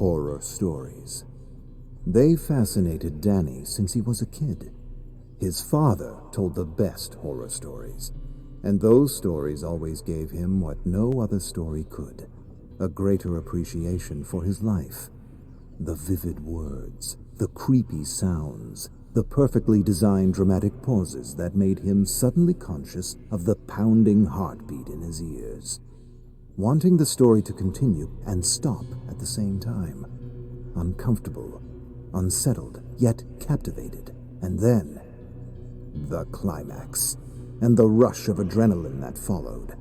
Horror stories. They fascinated Danny since he was a kid. His father told the best horror stories, and those stories always gave him what no other story could: a greater appreciation for his life. The vivid words, the creepy sounds, the perfectly designed dramatic pauses that made him suddenly conscious of the pounding heartbeat in his ears, wanting the story to continue and stop at the same time. Uncomfortable, unsettled, yet captivated. And then, the climax, and the rush of adrenaline that followed.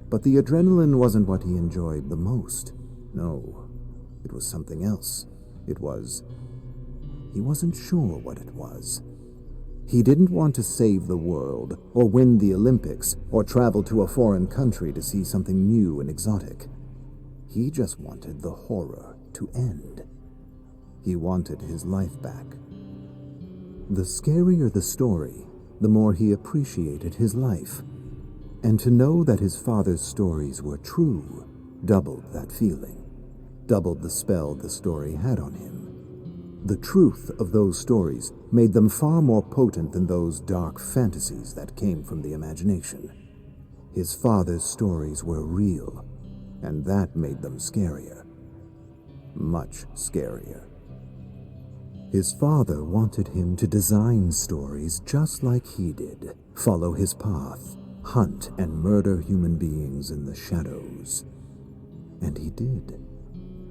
But the adrenaline wasn't what he enjoyed the most. No, it was something else. He wasn't sure what it was. He didn't want to save the world, or win the Olympics, or travel to a foreign country to see something new and exotic. He just wanted the horror to end. He wanted his life back. The scarier the story, the more he appreciated his life. And to know that his father's stories were true doubled that feeling, doubled the spell the story had on him. The truth of those stories made them far more potent than those dark fantasies that came from the imagination. His father's stories were real, and that made them scarier. Much scarier. His father wanted him to design stories just like he did, follow his path, hunt and murder human beings in the shadows. And he did,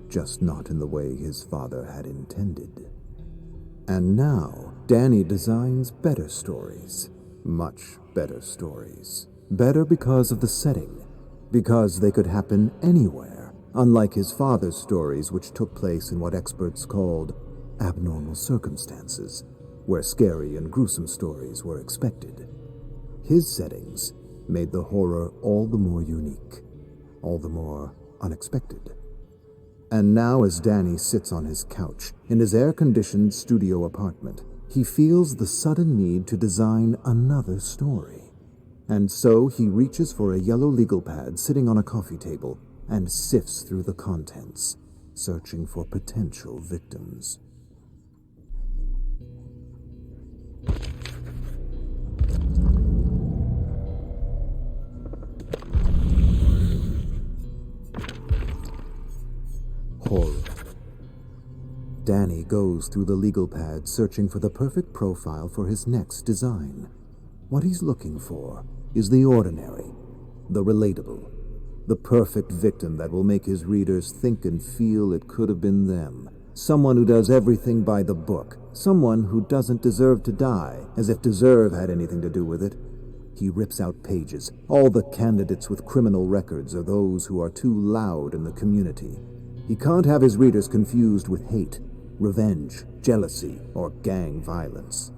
just not in the way his father had intended. And now, Danny designs better stories, much better stories. Better because of the setting, because they could happen anywhere, unlike his father's stories, which took place in what experts called abnormal circumstances, where scary and gruesome stories were expected. His settings made the horror all the more unique, all the more unexpected. And now, as Danny sits on his couch in his air-conditioned studio apartment, he feels the sudden need to design another story. And so he reaches for a yellow legal pad sitting on a coffee table and sifts through the contents, searching for potential victims. Horror. Danny goes through the legal pad searching for the perfect profile for his next design. What he's looking for is the ordinary, the relatable, the perfect victim that will make his readers think and feel it could have been them. Someone who does everything by the book. Someone who doesn't deserve to die, as if deserve had anything to do with it. He rips out pages. All the candidates with criminal records are those who are too loud in the community. He can't have his readers confused with hate, revenge, jealousy, or gang violence.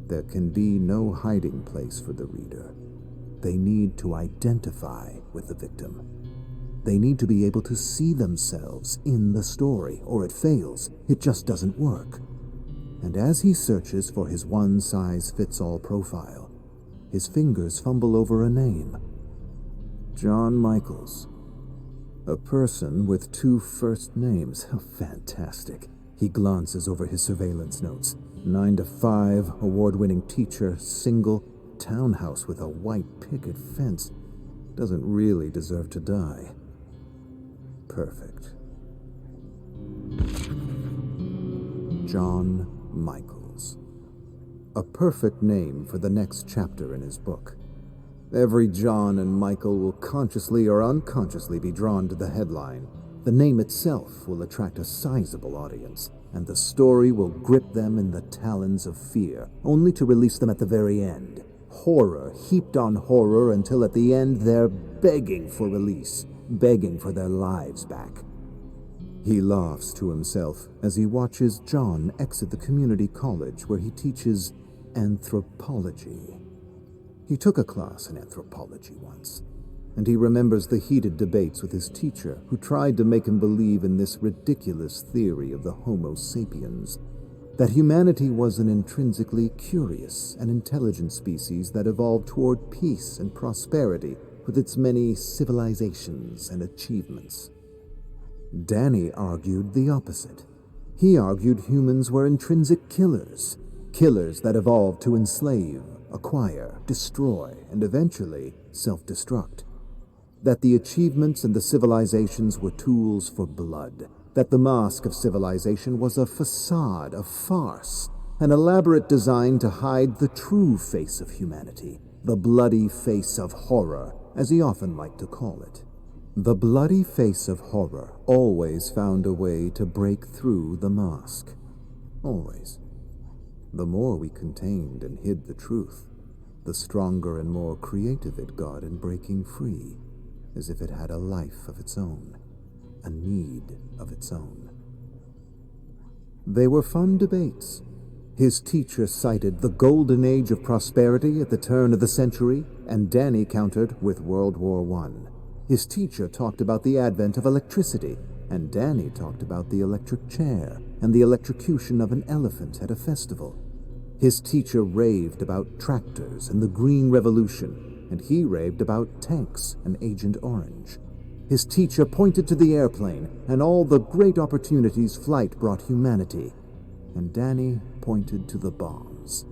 There can be no hiding place for the reader. They need to identify with the victim. They need to be able to see themselves in the story, or it fails. It just doesn't work. And as he searches for his one-size-fits-all profile, his fingers fumble over a name. John Michaels. A person with two first names. How fantastic. He glances over his surveillance notes. 9 to 5, award-winning teacher, single, townhouse with a white picket fence. Doesn't really deserve to die. Perfect. John Michaels. A perfect name for the next chapter in his book. Every John and Michael will consciously or unconsciously be drawn to the headline. The name itself will attract a sizable audience, and the story will grip them in the talons of fear, only to release them at the very end. Horror heaped on horror until at the end they're begging for release, begging for their lives back. He laughs to himself as he watches John exit the community college where he teaches anthropology. He took a class in anthropology once, and he remembers the heated debates with his teacher who tried to make him believe in this ridiculous theory of the Homo sapiens, that humanity was an intrinsically curious and intelligent species that evolved toward peace and prosperity with its many civilizations and achievements. Danny argued the opposite. He argued humans were intrinsic killers, killers that evolved to enslave, acquire, destroy, and eventually self-destruct. That the achievements and the civilizations were tools for blood, that the mask of civilization was a facade, a farce, an elaborate design to hide the true face of humanity, the bloody face of horror, as he often liked to call it. The bloody face of horror always found a way to break through the mask. Always. The more we contained and hid the truth, the stronger and more creative it got in breaking free, as if it had a life of its own, a need of its own. They were fun debates. His teacher cited the golden age of prosperity at the turn of the century, and Danny countered with World War I. His teacher talked about the advent of electricity, and Danny talked about the electric chair and the electrocution of an elephant at a festival. His teacher raved about tractors and the Green Revolution, and he raved about tanks and Agent Orange. His teacher pointed to the airplane and all the great opportunities flight brought humanity, and Danny pointed to the bombs.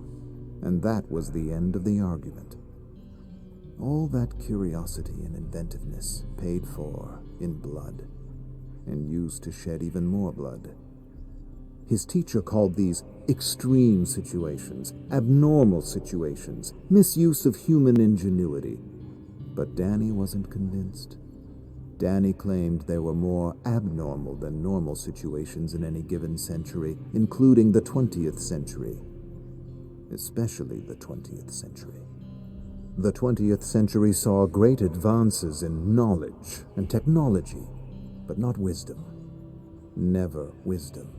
And that was the end of the argument. All that curiosity and inventiveness paid for in blood, and used to shed even more blood. His teacher called these extreme situations, abnormal situations, misuse of human ingenuity. But Danny wasn't convinced. Danny claimed there were more abnormal than normal situations in any given century, including the 20th century. Especially the 20th century. The 20th century saw great advances in knowledge and technology, but not wisdom. Never wisdom.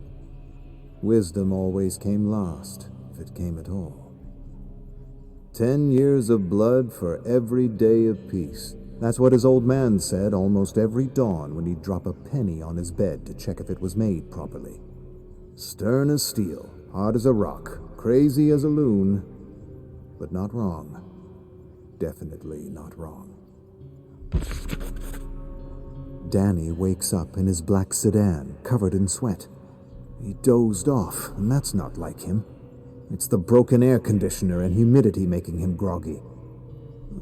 Wisdom always came last, if it came at all. 10 years of blood for every day of peace. That's what his old man said almost every dawn when he'd drop a penny on his bed to check if it was made properly. Stern as steel, hard as a rock, crazy as a loon, but not wrong. Definitely not wrong. Danny wakes up in his black sedan, covered in sweat. He dozed off, and that's not like him. It's the broken air conditioner and humidity making him groggy.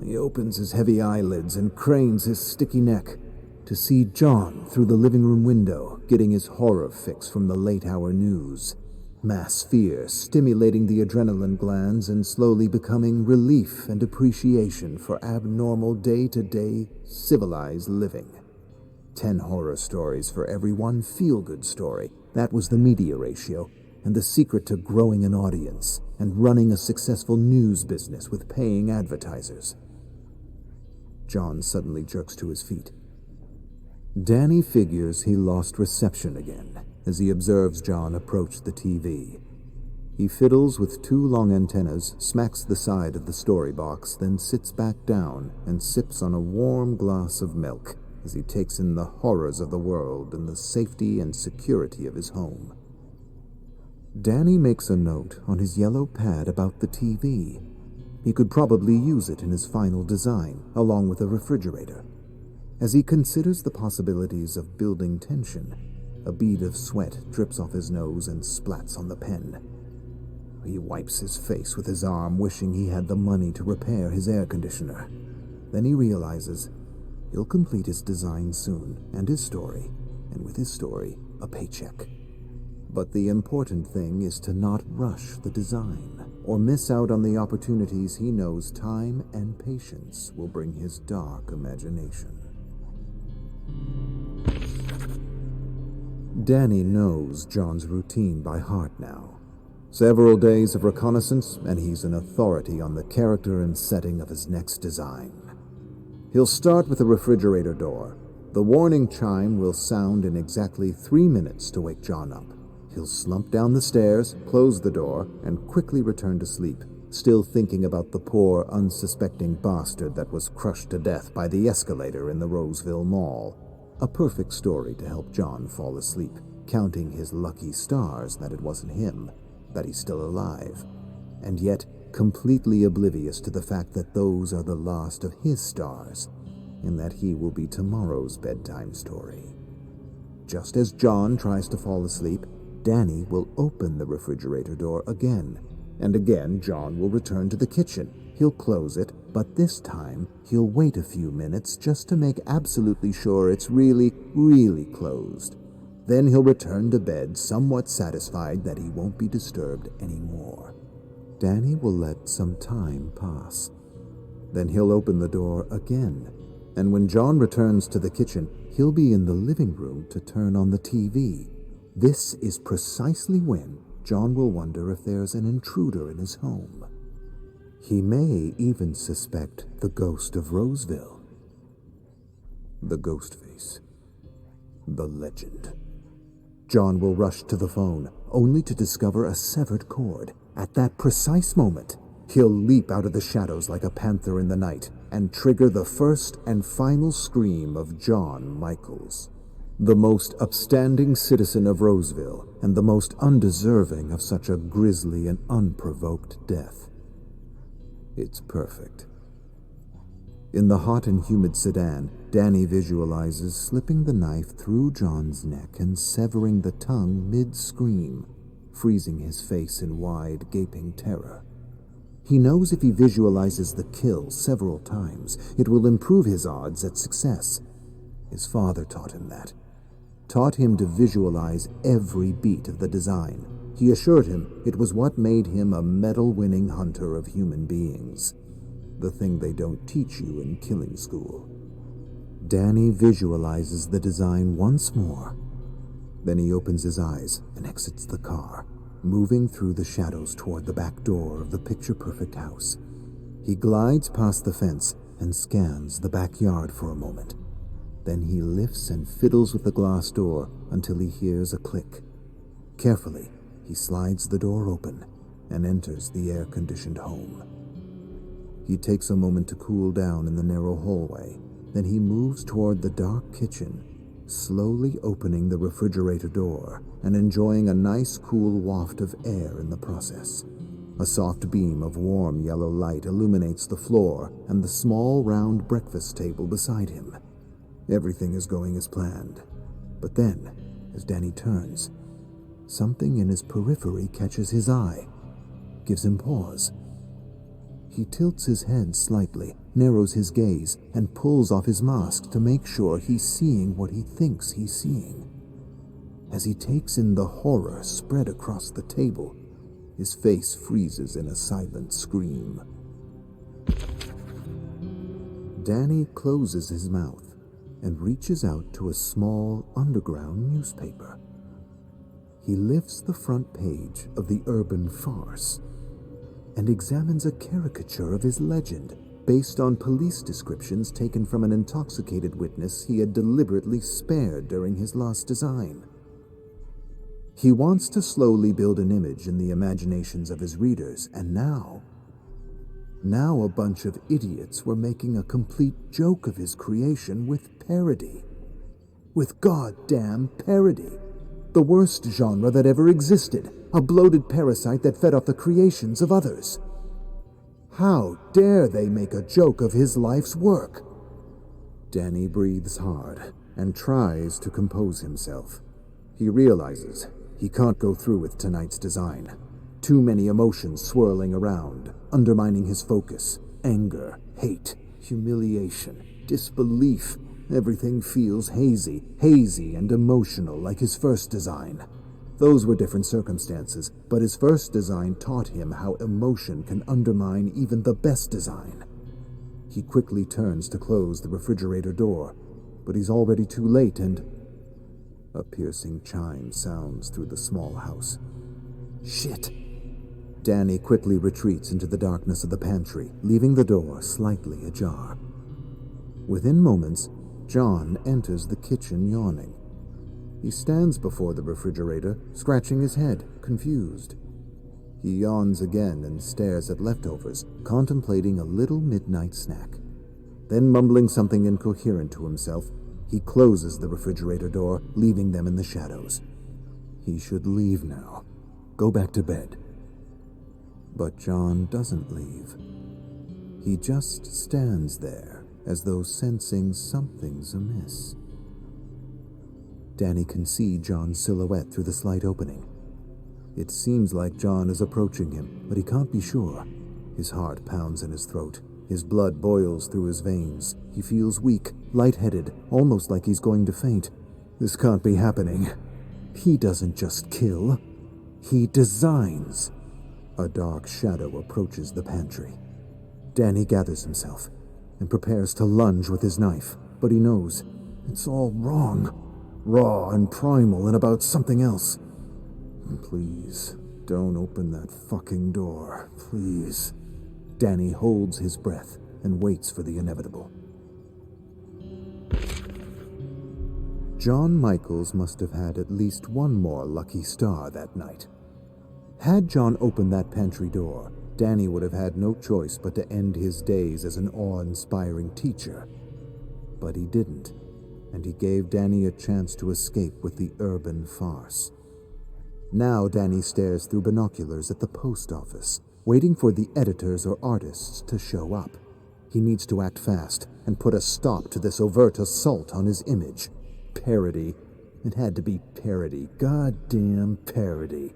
He opens his heavy eyelids and cranes his sticky neck to see John through the living room window, getting his horror fix from the late-hour news. Mass fear stimulating the adrenaline glands and slowly becoming relief and appreciation for abnormal day-to-day civilized living. 10 horror stories for every one feel-good story. That was the media ratio, and the secret to growing an audience and running a successful news business with paying advertisers. John suddenly jerks to his feet. Danny figures he lost reception again as he observes John approach the TV. He fiddles with 2 long antennas, smacks the side of the story box, then sits back down and sips on a warm glass of milk as he takes in the horrors of the world and the safety and security of his home. Danny makes a note on his yellow pad about the TV. He could probably use it in his final design, along with a refrigerator. As he considers the possibilities of building tension, a bead of sweat drips off his nose and splats on the pen. He wipes his face with his arm, wishing he had the money to repair his air conditioner. Then he realizes he'll complete his design soon, and his story, and with his story, a paycheck. But the important thing is to not rush the design, or miss out on the opportunities he knows time and patience will bring his dark imagination. Danny knows John's routine by heart now. Several days of reconnaissance, and he's an authority on the character and setting of his next design. He'll start with the refrigerator door. The warning chime will sound in exactly 3 minutes to wake John up. He'll slump down the stairs, close the door, and quickly return to sleep, still thinking about the poor, unsuspecting bastard that was crushed to death by the escalator in the Roseville Mall. A perfect story to help John fall asleep, counting his lucky stars that it wasn't him, that he's still alive, and yet completely oblivious to the fact that those are the last of his stars, and that he will be tomorrow's bedtime story. Just as John tries to fall asleep, Danny will open the refrigerator door again. And again, John will return to the kitchen. He'll close it, but this time, he'll wait a few minutes just to make absolutely sure it's really, really closed. Then he'll return to bed, somewhat satisfied that he won't be disturbed anymore. Danny will let some time pass. Then he'll open the door again. And when John returns to the kitchen, he'll be in the living room to turn on the TV. This is precisely when John will wonder if there's an intruder in his home. He may even suspect the ghost of Roseville. The ghost face. The legend. John will rush to the phone, only to discover a severed cord. At that precise moment, he'll leap out of the shadows like a panther in the night and trigger the first and final scream of John Michaels, the most upstanding citizen of Roseville and the most undeserving of such a grisly and unprovoked death. It's perfect. In the hot and humid sedan, Danny visualizes slipping the knife through John's neck and severing the tongue mid-scream, freezing his face in wide, gaping terror. He knows if he visualizes the kill several times, it will improve his odds at success. His father taught him that. Taught him to visualize every beat of the design. He assured him it was what made him a medal-winning hunter of human beings. The thing they don't teach you in killing school. Danny visualizes the design once more. Then he opens his eyes and exits the car, moving through the shadows toward the back door of the picture-perfect house. He glides past the fence and scans the backyard for a moment. Then he lifts and fiddles with the glass door until he hears a click. Carefully, he slides the door open and enters the air-conditioned home. He takes a moment to cool down in the narrow hallway. Then he moves toward the dark kitchen, slowly opening the refrigerator door and enjoying a nice cool waft of air in the process. A soft beam of warm yellow light illuminates the floor and the small round breakfast table beside him. Everything is going as planned. But then, as Danny turns, something in his periphery catches his eye, gives him pause. He tilts his head slightly, narrows his gaze, and pulls off his mask to make sure he's seeing what he thinks he's seeing. As he takes in the horror spread across the table, his face freezes in a silent scream. Danny closes his mouth and reaches out to a small underground newspaper. He lifts the front page of the Urban Farce and examines a caricature of his legend based on police descriptions taken from an intoxicated witness he had deliberately spared during his last design. He wants to slowly build an image in the imaginations of his readers, and now a bunch of idiots were making a complete joke of his creation with parody. With goddamn parody. The worst genre that ever existed. A bloated parasite that fed off the creations of others. How dare they make a joke of his life's work? Danny breathes hard and tries to compose himself. He realizes he can't go through with tonight's design. Too many emotions swirling around, undermining his focus. Anger, hate, humiliation, disbelief. Everything feels hazy and emotional like his first design. Those were different circumstances, but his first design taught him how emotion can undermine even the best design. He quickly turns to close the refrigerator door, but he's already too late and... A piercing chime sounds through the small house. Shit! Danny quickly retreats into the darkness of the pantry, leaving the door slightly ajar. Within moments, John enters the kitchen yawning. He stands before the refrigerator, scratching his head, confused. He yawns again and stares at leftovers, contemplating a little midnight snack. Then, mumbling something incoherent to himself, he closes the refrigerator door, leaving them in the shadows. He should leave now. Go back to bed. But John doesn't leave. He just stands there, as though sensing something's amiss. Danny can see John's silhouette through the slight opening, It seems like John is approaching him, but he can't be sure. His heart pounds in his throat. His blood boils through his veins. He feels weak, lightheaded, almost like he's going to faint. This can't be happening. He doesn't just kill. He designs. A dark shadow approaches the pantry. Danny gathers himself and prepares to lunge with his knife, but he knows it's all wrong. Raw and primal and about something else. Please, don't open that fucking door. Please. Danny holds his breath and waits for the inevitable. John Michaels must have had at least one more lucky star that night. Had John opened that pantry door, Danny would have had no choice but to end his days as an awe-inspiring teacher. But he didn't, and he gave Danny a chance to escape with the urban farce. Now Danny stares through binoculars at the post office, waiting for the editors or artists to show up. He needs to act fast and put a stop to this overt assault on his image. Parody. It had to be parody. Goddamn parody.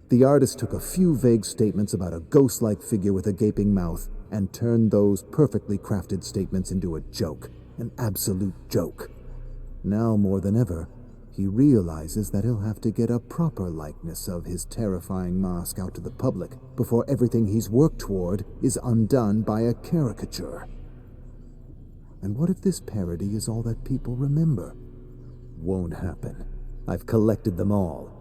The artist took a few vague statements about a ghost-like figure with a gaping mouth and turned those perfectly crafted statements into a joke. An absolute joke. Now more than ever, he realizes that he'll have to get a proper likeness of his terrifying mask out to the public before everything he's worked toward is undone by a caricature. And what if this parody is all that people remember? Won't happen. I've collected them all.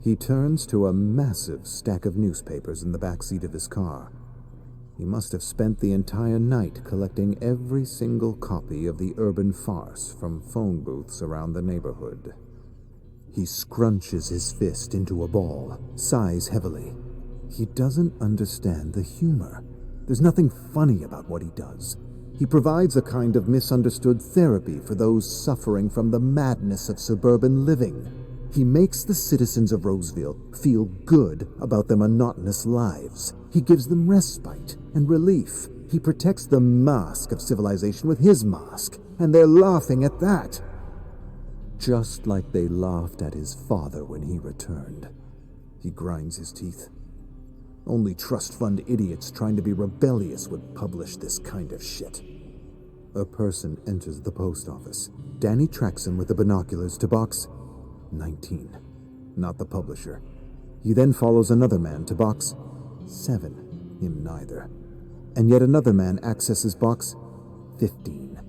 He turns to a massive stack of newspapers in the back seat of his car. He must have spent the entire night collecting every single copy of the urban farce from phone booths around the neighborhood. He scrunches his fist into a ball, sighs heavily. He doesn't understand the humor. There's nothing funny about what he does. He provides a kind of misunderstood therapy for those suffering from the madness of suburban living. He makes the citizens of Roseville feel good about their monotonous lives. He gives them respite and relief. He protects the mask of civilization with his mask, and they're laughing at that. Just like they laughed at his father when he returned. He grinds his teeth. Only trust fund idiots trying to be rebellious would publish this kind of shit. A person enters the post office. Danny tracks him with the binoculars to box 19. Not the publisher. He then follows another man to box 7. Him neither. And yet another man accesses box 15.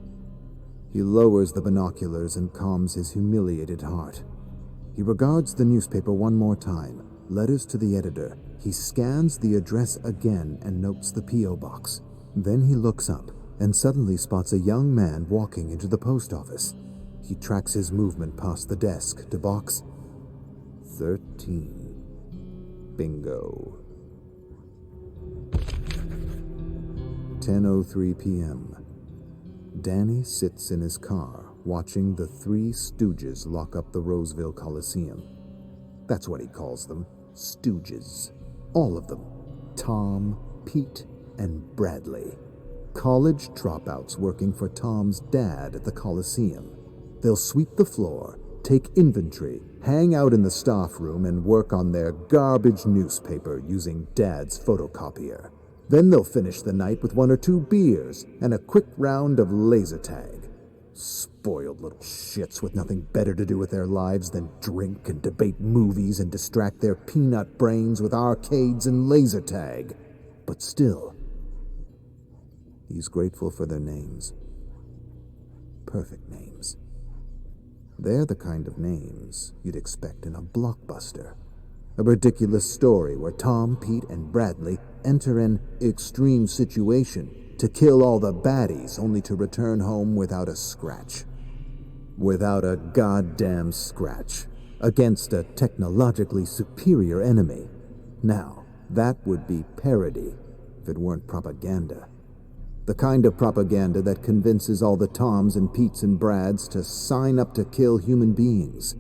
He lowers the binoculars and calms his humiliated heart. He regards the newspaper one more time. Letters to the editor. He scans the address again and notes the P.O. box. Then he looks up and suddenly spots a young man walking into the post office. He tracks his movement past the desk to box 13. Bingo. 10:03 p.m. Danny sits in his car watching the Three Stooges lock up the Roseville Coliseum. That's what he calls them, Stooges. All of them. Tom, Pete, and Bradley. College dropouts working for Tom's dad at the Coliseum. They'll sweep the floor, take inventory, hang out in the staff room, and work on their garbage newspaper using Dad's photocopier. Then they'll finish the night with 1 or 2 beers and a quick round of laser tag. Spoiled little shits with nothing better to do with their lives than drink and debate movies and distract their peanut brains with arcades and laser tag. But still, he's grateful for their names. Perfect names. They're the kind of names you'd expect in a blockbuster. A ridiculous story where Tom, Pete, and Bradley enter an extreme situation to kill all the baddies only to return home without a scratch. Without a goddamn scratch. Against a technologically superior enemy. Now, that would be parody if it weren't propaganda. The kind of propaganda that convinces all the Toms and Petes and Brads to sign up to kill human beings.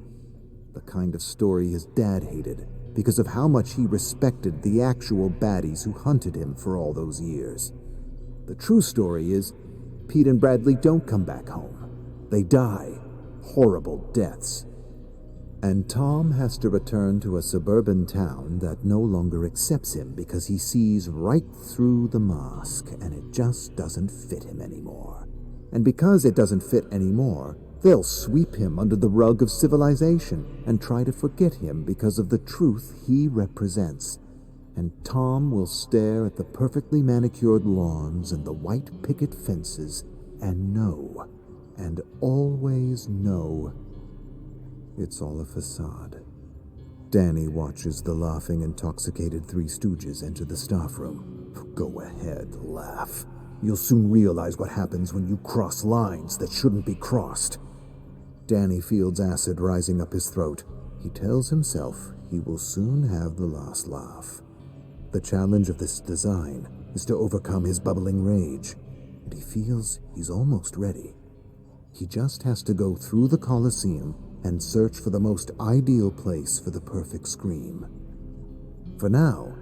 The kind of story his dad hated because of how much he respected the actual baddies who hunted him for all those years. The true story is, Pete and Bradley don't come back home. They die. Horrible deaths. And Tom has to return to a suburban town that no longer accepts him because he sees right through the mask and it just doesn't fit him anymore. And because it doesn't fit anymore, they'll sweep him under the rug of civilization and try to forget him because of the truth he represents. And Tom will stare at the perfectly manicured lawns and the white picket fences and know, and always know, it's all a facade. Danny watches the laughing, intoxicated Three Stooges enter the staff room. Go ahead, laugh. You'll soon realize what happens when you cross lines that shouldn't be crossed. Danny feels acid rising up his throat. He tells himself he will soon have the last laugh. The challenge of this design is to overcome his bubbling rage, and he feels he's almost ready. He just has to go through the Colosseum and search for the most ideal place for the perfect scream. For now,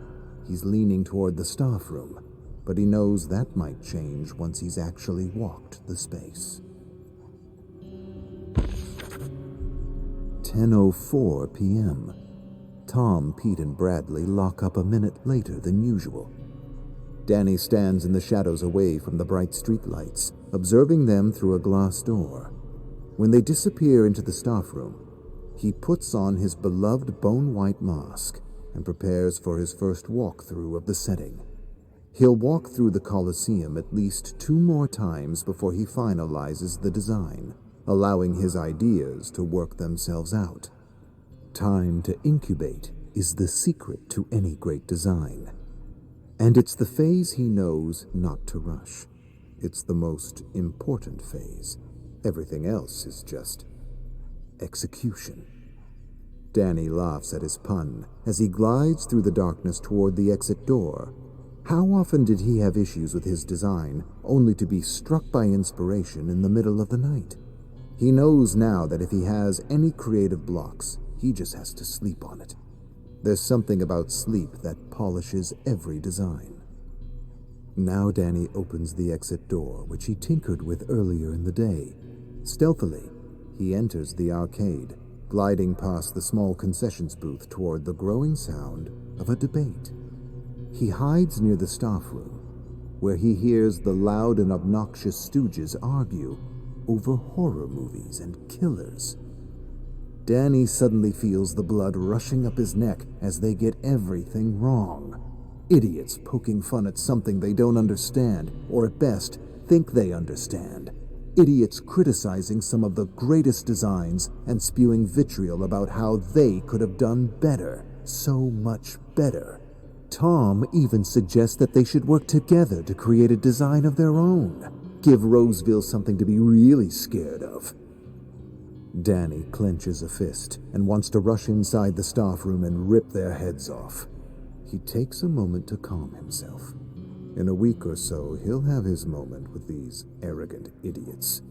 he's leaning toward the staff room, but he knows that might change once he's actually walked the space. 10:04 p.m. Tom, Pete, and Bradley lock up a minute later than usual. Danny stands in the shadows away from the bright streetlights, observing them through a glass door. When they disappear into the staff room, he puts on his beloved bone-white mask and prepares for his first walkthrough of the setting. He'll walk through the Colosseum at least 2 more times before he finalizes the design, allowing his ideas to work themselves out. Time to incubate is the secret to any great design. And it's the phase he knows not to rush. It's the most important phase. Everything else is just execution. Danny laughs at his pun as he glides through the darkness toward the exit door. How often did he have issues with his design, only to be struck by inspiration in the middle of the night? He knows now that if he has any creative blocks, he just has to sleep on it. There's something about sleep that polishes every design. Now Danny opens the exit door, which he tinkered with earlier in the day. Stealthily, he enters the arcade, gliding past the small concessions booth toward the growing sound of a debate. He hides near the staff room, where he hears the loud and obnoxious stooges argue over horror movies and killers. Danny suddenly feels the blood rushing up his neck as they get everything wrong. Idiots poking fun at something they don't understand, or at best, think they understand. Idiots criticizing some of the greatest designs and spewing vitriol about how they could have done better, so much better. Tom even suggests that they should work together to create a design of their own. Give Roseville something to be really scared of. Danny clenches a fist and wants to rush inside the staff room and rip their heads off. He takes a moment to calm himself. In a week or so, he'll have his moment with these arrogant idiots.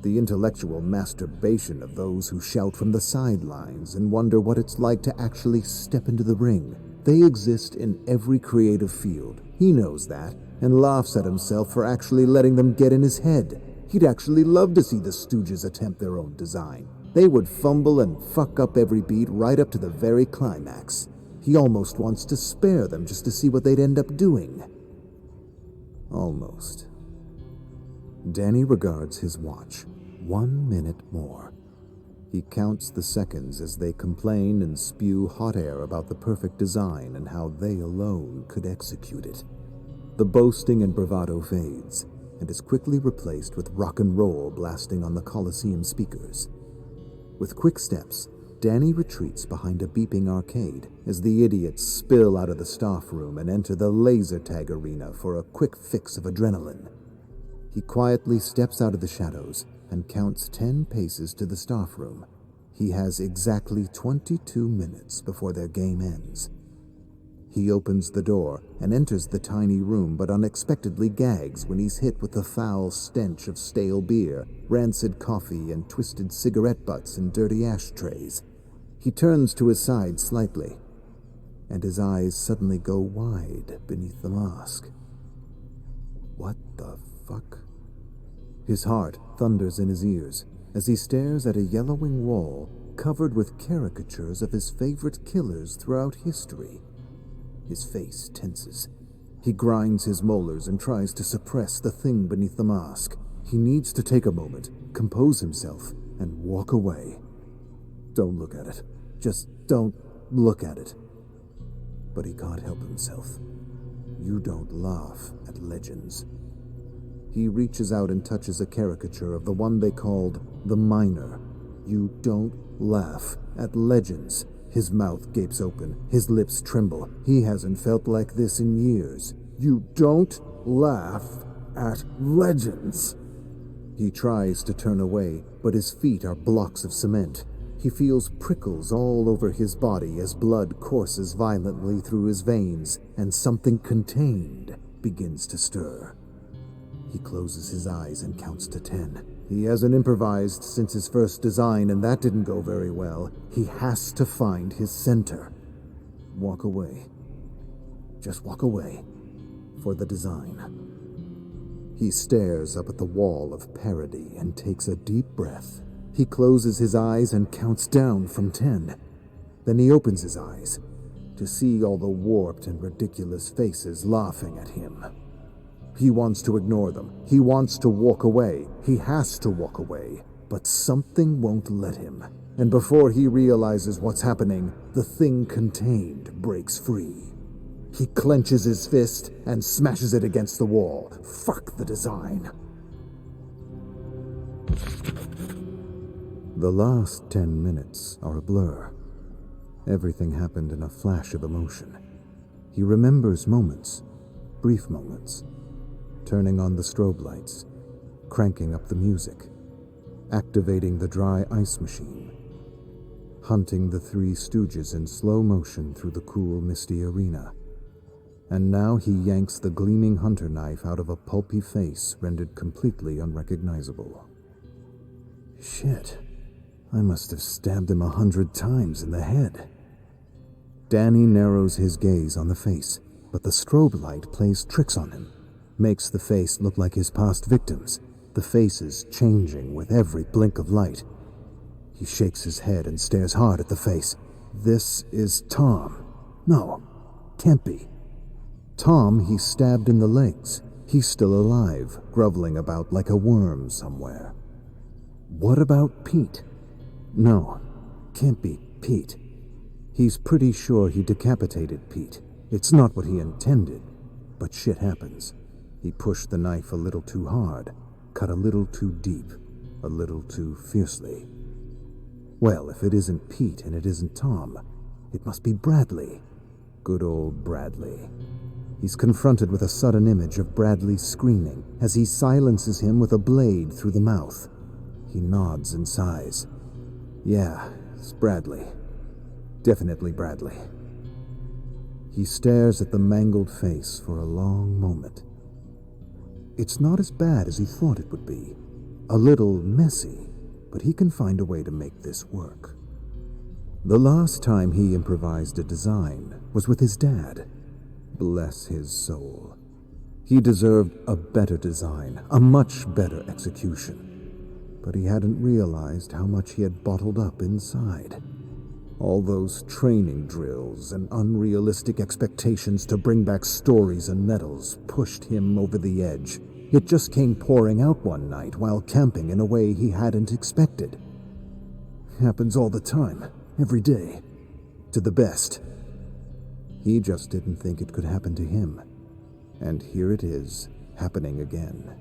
The intellectual masturbation of those who shout from the sidelines and wonder what it's like to actually step into the ring. They exist in every creative field. He knows that, and laughs at himself for actually letting them get in his head. He'd actually love to see the Stooges attempt their own design. They would fumble and fuck up every beat right up to the very climax. He almost wants to spare them just to see what they'd end up doing. Almost. Danny regards his watch. 1 minute more. He counts the seconds as they complain and spew hot air about the perfect design and how they alone could execute it. The boasting and bravado fades, and is quickly replaced with rock and roll blasting on the Coliseum speakers. With quick steps, Danny retreats behind a beeping arcade as the idiots spill out of the staff room and enter the laser tag arena for a quick fix of adrenaline. He quietly steps out of the shadows and counts 10 paces to the staff room. He has exactly 22 minutes before their game ends. He opens the door and enters the tiny room, but unexpectedly gags when he's hit with the foul stench of stale beer, rancid coffee, and twisted cigarette butts in dirty ashtrays. He turns to his side slightly, and his eyes suddenly go wide beneath the mask. What the fuck? His heart thunders in his ears as he stares at a yellowing wall covered with caricatures of his favorite killers throughout history. His face tenses. He grinds his molars and tries to suppress the thing beneath the mask. He needs to take a moment, compose himself, and walk away. Don't look at it. Just don't look at it. But he can't help himself. You don't laugh at legends. He reaches out and touches a caricature of the one they called the Miner. You don't laugh at legends. His mouth gapes open. His lips tremble. He hasn't felt like this in years. You don't laugh at legends. He tries to turn away, but his feet are blocks of cement. He feels prickles all over his body as blood courses violently through his veins, and something contained begins to stir. He closes his eyes and counts to 10. He hasn't improvised since his first design, and that didn't go very well. He has to find his center. Walk away. Just walk away. For the design. He stares up at the wall of parody and takes a deep breath. He closes his eyes and counts down from 10. Then he opens his eyes to see all the warped and ridiculous faces laughing at him. He wants to ignore them. He wants to walk away. He has to walk away. But something won't let him. And before he realizes what's happening, the thing contained breaks free. He clenches his fist and smashes it against the wall. Fuck the design. The last 10 minutes are a blur. Everything happened in a flash of emotion. He remembers moments, brief moments. Turning on the strobe lights, cranking up the music, activating the dry ice machine, hunting the Three Stooges in slow motion through the cool, misty arena. And now he yanks the gleaming hunter knife out of a pulpy face rendered completely unrecognizable. Shit, I must have stabbed him 100 times in the head. Danny narrows his gaze on the face, but the strobe light plays tricks on him. Makes the face look like his past victims, the faces changing with every blink of light. He shakes his head and stares hard at the face. This is Tom. No, can't be. Tom he stabbed in the legs. He's still alive, groveling about like a worm somewhere. What about Pete? No, can't be Pete. He's pretty sure he decapitated Pete. It's not what he intended, but shit happens. He pushed the knife a little too hard, cut a little too deep, a little too fiercely. Well, if it isn't Pete and it isn't Tom, it must be Bradley. Good old Bradley. He's confronted with a sudden image of Bradley screaming as he silences him with a blade through the mouth. He nods and sighs. Yeah, it's Bradley. Definitely Bradley. He stares at the mangled face for a long moment. It's not as bad as he thought it would be. A little messy, but he can find a way to make this work. The last time he improvised a design was with his dad. Bless his soul. He deserved a better design, a much better execution. But he hadn't realized how much he had bottled up inside. All those training drills and unrealistic expectations to bring back stories and medals pushed him over the edge. It just came pouring out one night while camping in a way he hadn't expected. Happens all the time, every day, to the best. He just didn't think it could happen to him. And here it is, happening again.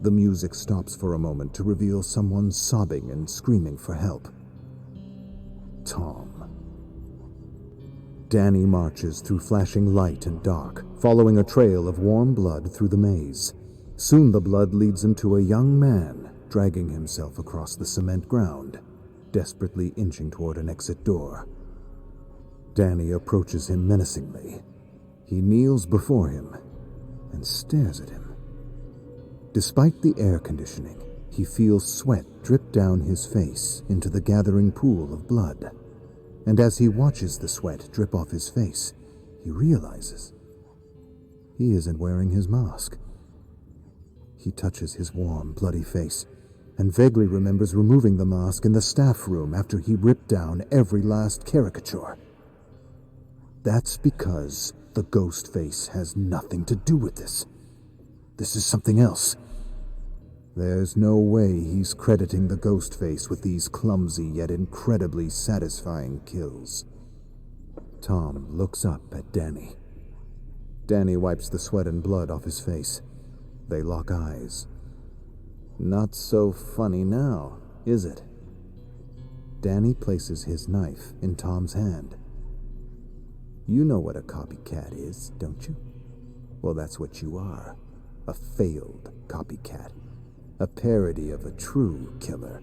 The music stops for a moment to reveal someone sobbing and screaming for help. Tom. Danny marches through flashing light and dark, following a trail of warm blood through the maze. Soon the blood leads him to a young man, dragging himself across the cement ground, desperately inching toward an exit door. Danny approaches him menacingly. He kneels before him and stares at him. Despite the air conditioning, he feels sweat drip down his face into the gathering pool of blood. And as he watches the sweat drip off his face, he realizes he isn't wearing his mask. He touches his warm, bloody face and vaguely remembers removing the mask in the staff room after he ripped down every last caricature. That's because the ghost face has nothing to do with this. This is something else. There's no way he's crediting the ghost face with these clumsy yet incredibly satisfying kills. Tom looks up at Danny. Danny wipes the sweat and blood off his face. They lock eyes. Not so funny now, is it? Danny places his knife in Tom's hand. You know what a copycat is, don't you? Well, that's what you are. A failed copycat. A parody of a true killer.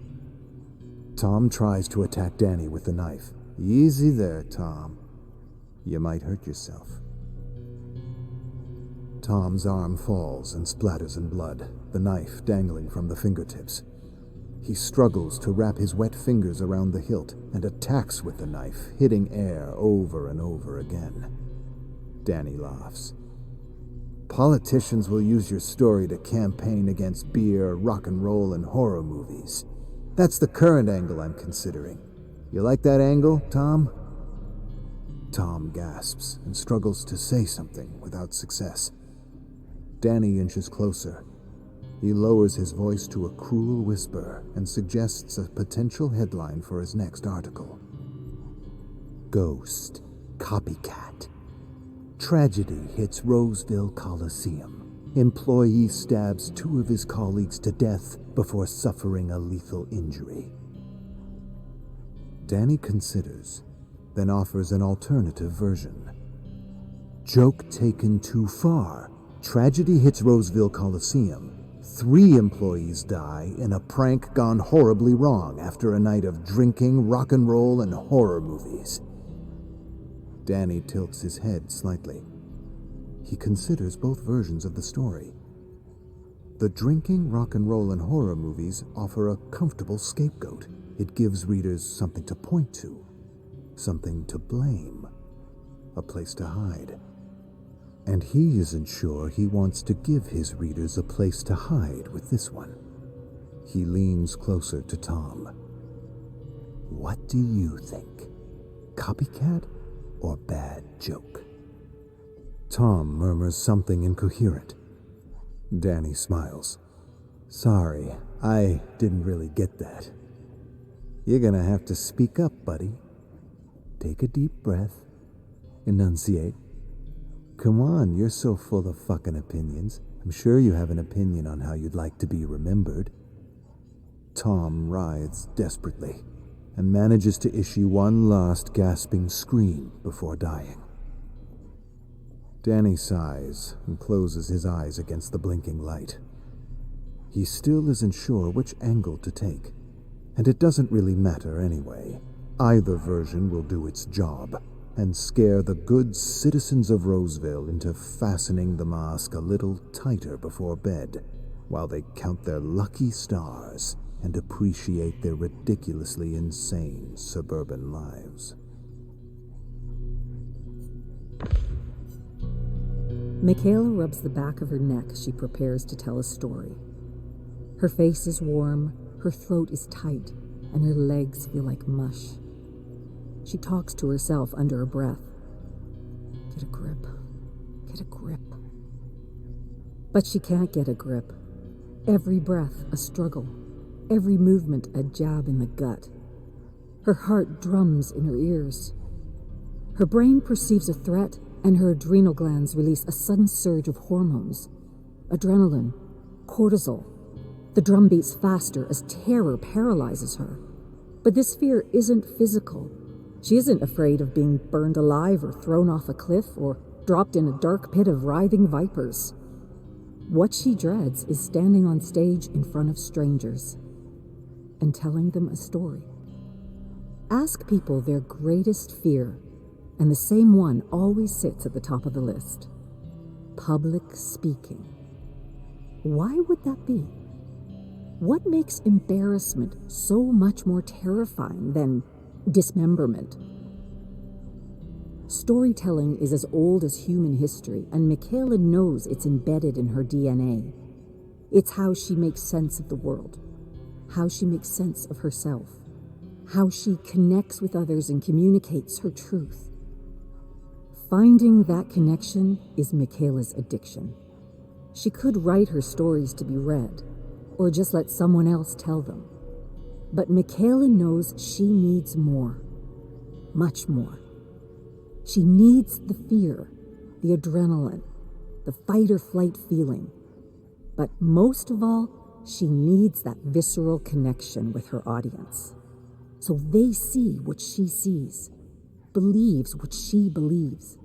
Tom tries to attack Danny with the knife. Easy there, Tom. You might hurt yourself. Tom's arm falls and splatters in blood, the knife dangling from the fingertips. He struggles to wrap his wet fingers around the hilt and attacks with the knife, hitting air over and over again. Danny laughs. Politicians will use your story to campaign against beer, rock and roll, and horror movies. That's the current angle I'm considering. You like that angle, Tom? Tom gasps and struggles to say something without success. Danny inches closer. He lowers his voice to a cruel whisper and suggests a potential headline for his next article. Ghost Copycat. Tragedy hits Roseville Coliseum. Employee stabs 2 of his colleagues to death before suffering a lethal injury. Danny considers, then offers an alternative version. Joke taken too far. Tragedy hits Roseville Coliseum. 3 employees die in a prank gone horribly wrong after a night of drinking, rock and roll, and horror movies. Danny tilts his head slightly. He considers both versions of the story. The drinking, rock and roll, and horror movies offer a comfortable scapegoat. It gives readers something to point to, something to blame, a place to hide. And he isn't sure he wants to give his readers a place to hide with this one. He leans closer to Tom. What do you think? Copycat or bad joke? Tom murmurs something incoherent. Danny smiles. Sorry, I didn't really get that. You're gonna have to speak up, buddy. Take a deep breath. Enunciate. Come on, you're so full of fucking opinions. I'm sure you have an opinion on how you'd like to be remembered. Tom writhes desperately and manages to issue one last gasping scream before dying. Danny sighs and closes his eyes against the blinking light. He still isn't sure which angle to take, and it doesn't really matter anyway. Either version will do its job and scare the good citizens of Roseville into fastening the mask a little tighter before bed, while they count their lucky stars and appreciate their ridiculously insane suburban lives. Michaela rubs the back of her neck as she prepares to tell a story. Her face is warm, her throat is tight, and her legs feel like mush. She talks to herself under her breath. Get a grip. Get a grip. But she can't get a grip. Every breath a struggle. Every movement a jab in the gut. Her heart drums in her ears. Her brain perceives a threat, and her adrenal glands release a sudden surge of hormones. Adrenaline. Cortisol. The drum beats faster as terror paralyzes her. But this fear isn't physical. She isn't afraid of being burned alive or thrown off a cliff or dropped in a dark pit of writhing vipers. What she dreads is standing on stage in front of strangers and telling them a story. Ask people their greatest fear, and the same one always sits at the top of the list. Public speaking. Why would that be? What makes embarrassment so much more terrifying than dismemberment? Storytelling is as old as human history, and Michaela knows it's embedded in her DNA. It's how she makes sense of the world. how she makes sense of herself, how she connects with others and communicates her truth. Finding that connection is Michaela's addiction. She could write her stories to be read, or just let someone else tell them. But Michaela knows she needs more, much more. She needs the fear, the adrenaline, the fight or flight feeling. But most of all, she needs that visceral connection with her audience. So they see what she sees, believes what she believes,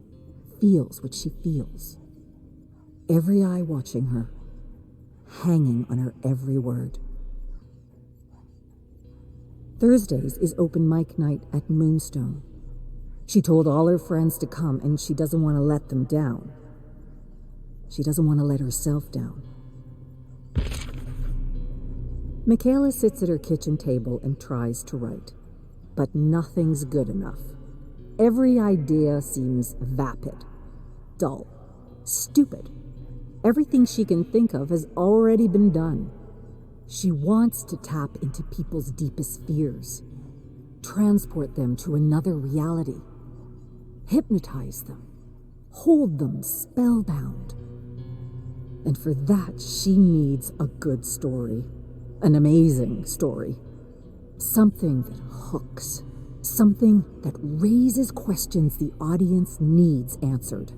feels what she feels. Every eye watching her, hanging on her every word. Thursdays is open mic night at Moonstone. She told all her friends to come, and she doesn't want to let them down. She doesn't want to let herself down. Michaela sits at her kitchen table and tries to write, but nothing's good enough. Every idea seems vapid, dull, stupid. Everything she can think of has already been done. She wants to tap into people's deepest fears, transport them to another reality, hypnotize them, hold them spellbound. And for that, she needs a good story, an amazing story, something that hooks, something that raises questions the audience needs answered.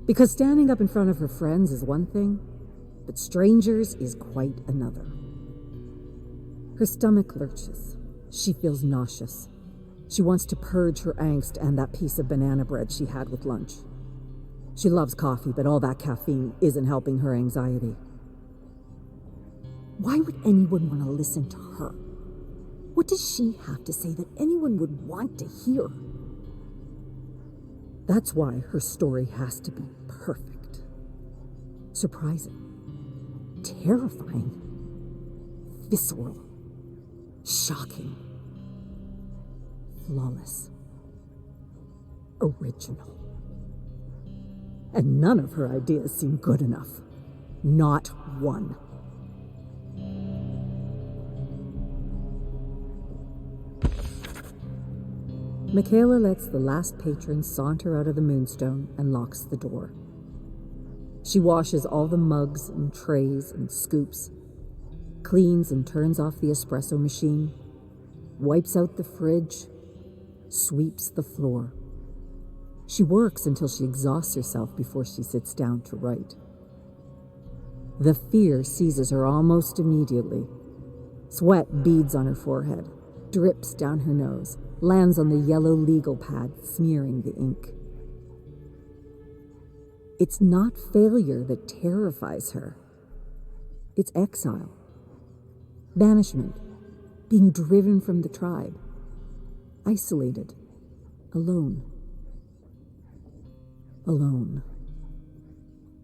Because standing up in front of her friends is one thing, but strangers is quite another. Her stomach lurches. She feels nauseous. She wants to purge her angst and that piece of banana bread she had with lunch. She loves coffee, but all that caffeine isn't helping her anxiety. Why would anyone want to listen to her? What does she have to say that anyone would want to hear? That's why her story has to be perfect, surprising, terrifying, visceral, shocking, flawless, original. And none of her ideas seem good enough. Not one. Michaela lets the last patron saunter out of the Moonstone and locks the door. She washes all the mugs and trays and scoops, cleans and turns off the espresso machine, wipes out the fridge, sweeps the floor. She works until she exhausts herself before she sits down to write. The fear seizes her almost immediately. Sweat beads on her forehead, drips down her nose, lands on the yellow legal pad, smearing the ink. It's not failure that terrifies her. It's exile, banishment, being driven from the tribe, isolated, alone. Alone.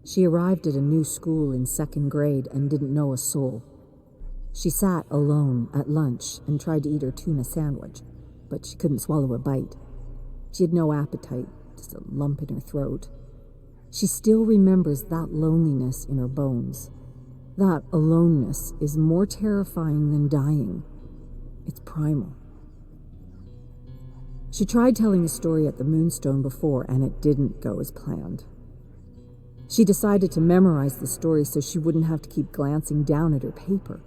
She arrived at a new school in 2nd grade and didn't know a soul. She sat alone at lunch and tried to eat her tuna sandwich, but she couldn't swallow a bite. She had no appetite, just a lump in her throat. She still remembers that loneliness in her bones. That aloneness is more terrifying than dying. It's primal. She tried telling a story at the Moonstone before, and it didn't go as planned. She decided to memorize the story so she wouldn't have to keep glancing down at her paper.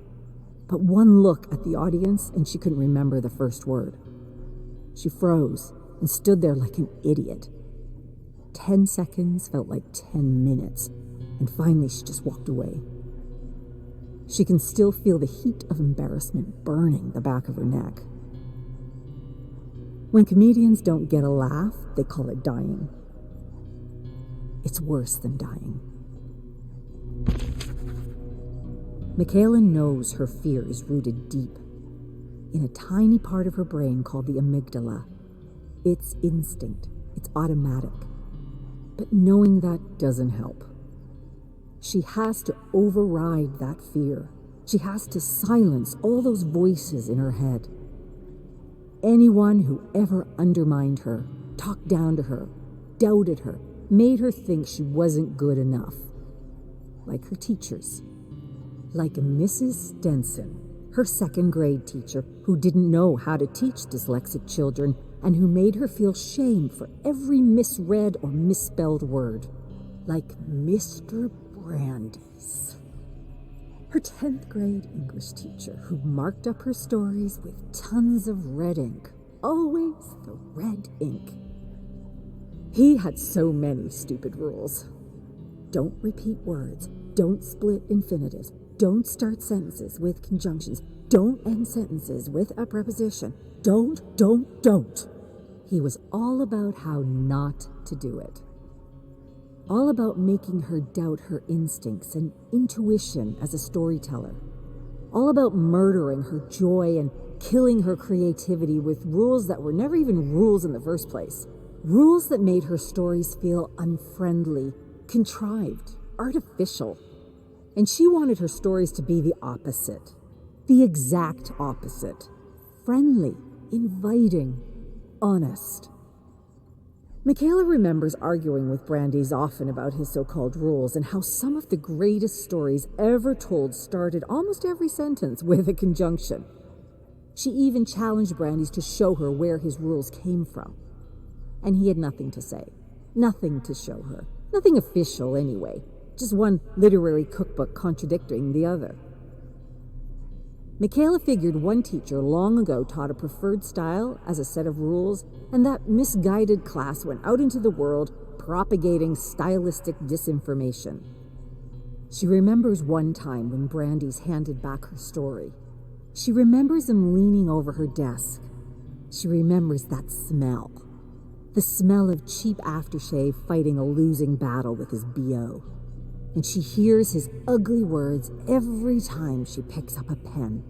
But one look at the audience, and she couldn't remember the first word. She froze and stood there like an idiot. 10 seconds felt like 10 minutes, and finally she just walked away. She can still feel the heat of embarrassment burning the back of her neck. When comedians don't get a laugh, they call it dying. It's worse than dying. Michaela knows her fear is rooted deep in a tiny part of her brain called the amygdala. It's instinct. It's automatic. But knowing that doesn't help. She has to override that fear. She has to silence all those voices in her head. Anyone who ever undermined her, talked down to her, doubted her, made her think she wasn't good enough. Like her teachers. Like Mrs. Stenson, her second-grade teacher who didn't know how to teach dyslexic children and who made her feel shame for every misread or misspelled word. Like Mr. Brandeis, her 10th grade English teacher who marked up her stories with tons of red ink. Always the red ink. He had so many stupid rules. Don't repeat words. Don't split infinitives. Don't start sentences with conjunctions. Don't end sentences with a preposition. Don't. He was all about how not to do it. All about making her doubt her instincts and intuition as a storyteller. All about murdering her joy and killing her creativity with rules that were never even rules in the first place. Rules that made her stories feel unfriendly, contrived, artificial. And she wanted her stories to be the opposite. The exact opposite. Friendly, inviting, honest. Michaela remembers arguing with Brandeis often about his so-called rules and how some of the greatest stories ever told started almost every sentence with a conjunction. She even challenged Brandeis to show her where his rules came from. And he had nothing to say. Nothing to show her. Nothing official, anyway. Just one literary cookbook contradicting the other. Michaela figured one teacher long ago taught a preferred style as a set of rules, and that misguided class went out into the world propagating stylistic disinformation. She remembers one time when Brandeis handed back her story. She remembers him leaning over her desk. She remembers that smell. The smell of cheap aftershave fighting a losing battle with his BO. And she hears his ugly words every time she picks up a pen.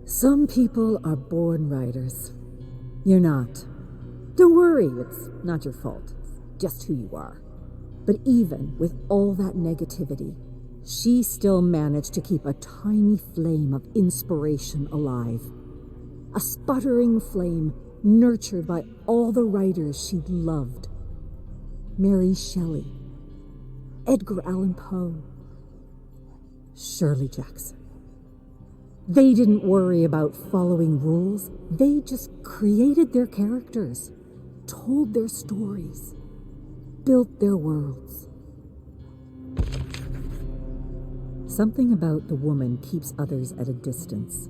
Some people are born writers. You're not. Don't worry, it's not your fault. It's just who you are. But even with all that negativity, she still managed to keep a tiny flame of inspiration alive. A sputtering flame nurtured by all the writers she'd loved. Mary Shelley, Edgar Allan Poe, Shirley Jackson. They didn't worry about following rules. They just created their characters, told their stories, built their worlds. Something about the woman keeps others at a distance.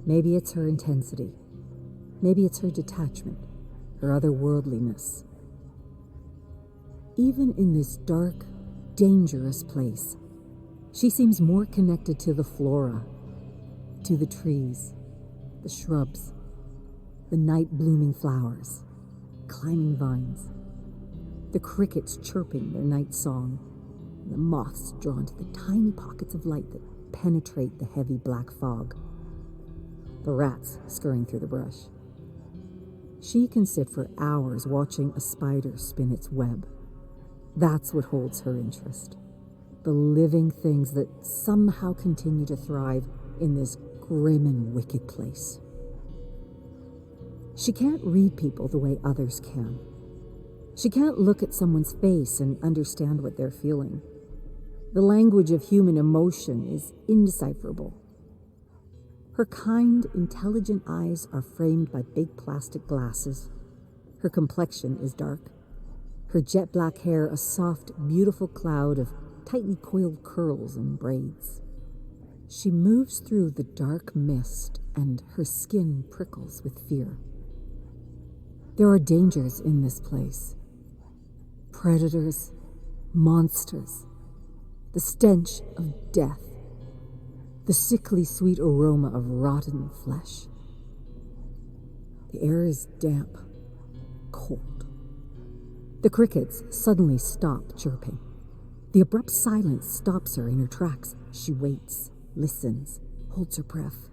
Maybe it's her intensity. Maybe it's her detachment, her otherworldliness. Even in this dark, dangerous place, she seems more connected to the flora, to the trees, the shrubs, the night-blooming flowers, climbing vines, the crickets chirping their night song, and the moths drawn to the tiny pockets of light that penetrate the heavy black fog, the rats scurrying through the brush. She can sit for hours watching a spider spin its web. That's what holds her interest. The living things that somehow continue to thrive in this grim and wicked place. She can't read people the way others can. She can't look at someone's face and understand what they're feeling. The language of human emotion is indecipherable. Her kind, intelligent eyes are framed by big plastic glasses. Her complexion is dark. Her jet black hair a soft, beautiful cloud of tightly coiled curls and braids. She moves through the dark mist and her skin prickles with fear. There are dangers in this place. Predators, monsters, the stench of death, the sickly sweet aroma of rotten flesh. The air is damp, cold. The crickets suddenly stop chirping. The abrupt silence stops her in her tracks. She waits, listens, holds her breath.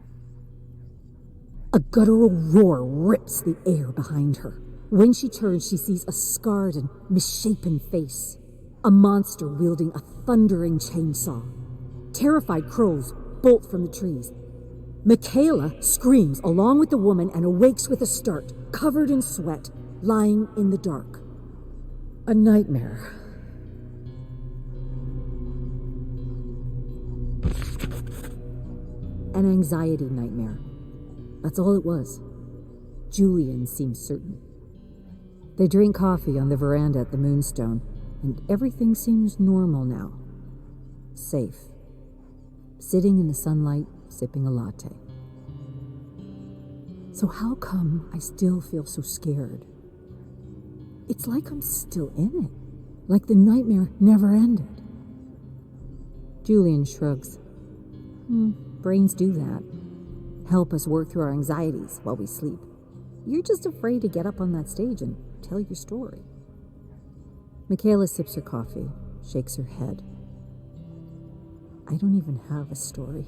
A guttural roar rips the air behind her. When she turns, she sees a scarred and misshapen face. A monster wielding a thundering chainsaw. Terrified crows bolt from the trees. Michaela screams along with the woman and awakes with a start, covered in sweat, lying in the dark. A nightmare. An anxiety nightmare. That's all it was. Julian seemed certain. They drink coffee on the veranda at the Moonstone, and everything seems normal now. Safe. Sitting in the sunlight, sipping a latte. So how come I still feel so scared? It's like I'm still in it. Like the nightmare never ended. Julian shrugs. Brains do that. Help us work through our anxieties while we sleep. You're just afraid to get up on that stage and tell your story. Michaela sips her coffee, shakes her head. I don't even have a story.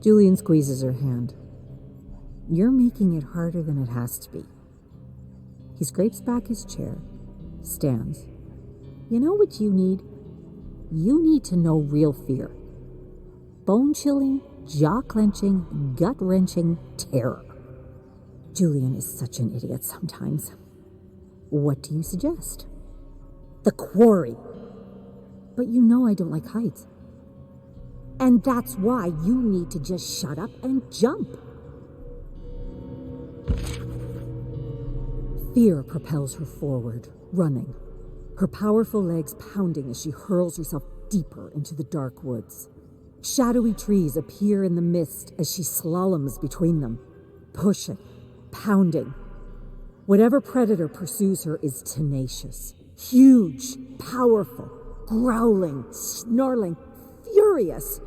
Julian squeezes her hand. You're making it harder than it has to be. He scrapes back his chair, stands. You know what you need? You need to know real fear. Bone-chilling, jaw-clenching, gut-wrenching terror. Julian is such an idiot sometimes. What do you suggest? The Quarry. But you know I don't like heights. And that's why you need to just shut up and jump. Fear propels her forward, running, her powerful legs pounding as she hurls herself deeper into the dark woods. Shadowy trees appear in the mist as she slaloms between them, pushing, pounding. Whatever predator pursues her is tenacious, huge, powerful, growling, snarling, furious,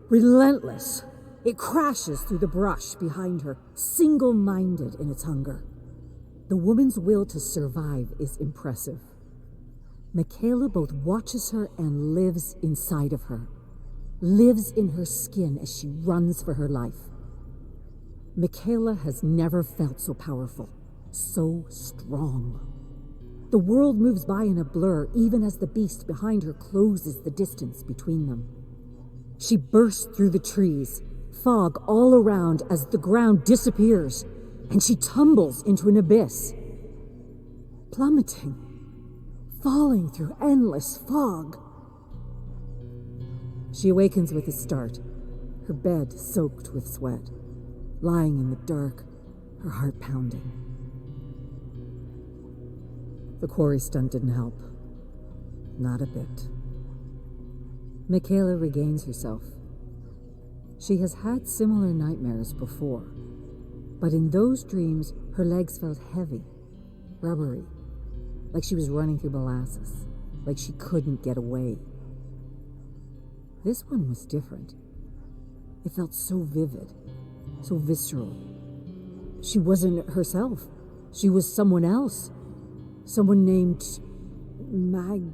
relentless. It crashes through the brush behind her, single-minded in its hunger. The woman's will to survive is impressive. Michaela both watches her and lives inside of her, lives in her skin as she runs for her life. Michaela has never felt so powerful, so strong. The world moves by in a blur even as the beast behind her closes the distance between them. She bursts through the trees, fog all around as the ground disappears, and she tumbles into an abyss. Plummeting, falling through endless fog. She awakens with a start, her bed soaked with sweat, lying in the dark, her heart pounding. The quarry stunt didn't help. Not a bit. Michaela regains herself. She has had similar nightmares before, but in those dreams, her legs felt heavy, rubbery, like she was running through molasses, like she couldn't get away. This one was different. It felt so vivid, so visceral. She wasn't herself. She was someone else. Someone named Meg.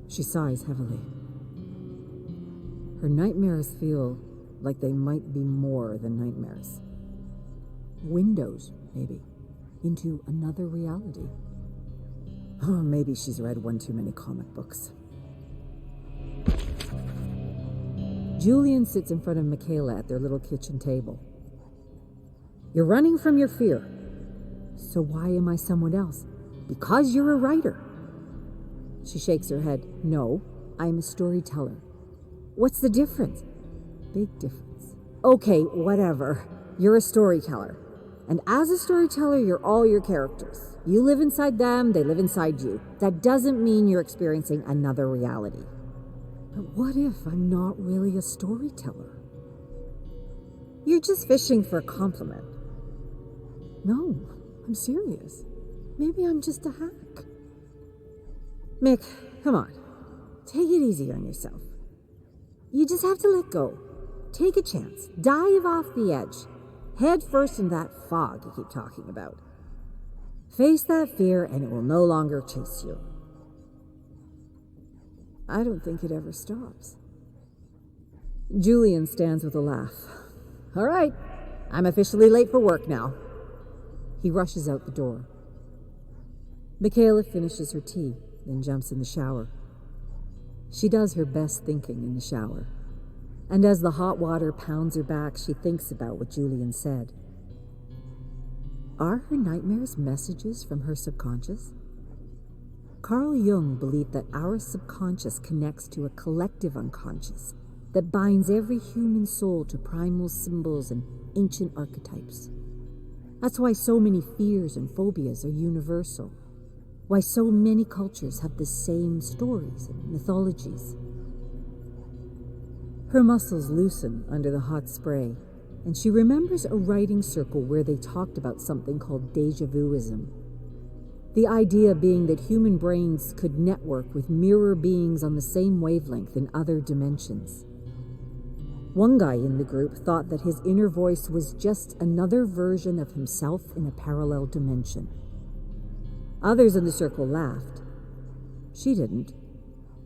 She sighs heavily. Her nightmares feel like they might be more than nightmares. Windows, maybe, into another reality. Oh, maybe she's read one too many comic books. Julian sits in front of Michaela at their little kitchen table. You're running from your fear. So why am I someone else? Because you're a writer. She shakes her head. No, I'm a storyteller. What's the difference? Big difference. Okay, whatever. You're a storyteller. And as a storyteller, you're all your characters. You live inside them, they live inside you. That doesn't mean you're experiencing another reality. But what if I'm not really a storyteller? You're just fishing for a compliment. No, I'm serious. Maybe I'm just a hack. Mick, come on. Take it easy on yourself. You just have to let go. Take a chance. Dive off the edge. Head first in that fog you keep talking about. Face that fear and it will no longer chase you. I don't think it ever stops. Julian stands with a laugh. All right, I'm officially late for work now. He rushes out the door. Michaela finishes her tea, then jumps in the shower. She does her best thinking in the shower. And as the hot water pounds her back, she thinks about what Julian said. Are her nightmares messages from her subconscious? Carl Jung believed that our subconscious connects to a collective unconscious that binds every human soul to primal symbols and ancient archetypes. That's why so many fears and phobias are universal, why so many cultures have the same stories and mythologies. Her muscles loosen under the hot spray, and she remembers a writing circle where they talked about something called déjà vuism. The idea being that human brains could network with mirror beings on the same wavelength in other dimensions. One guy in the group thought that his inner voice was just another version of himself in a parallel dimension. Others in the circle laughed. She didn't.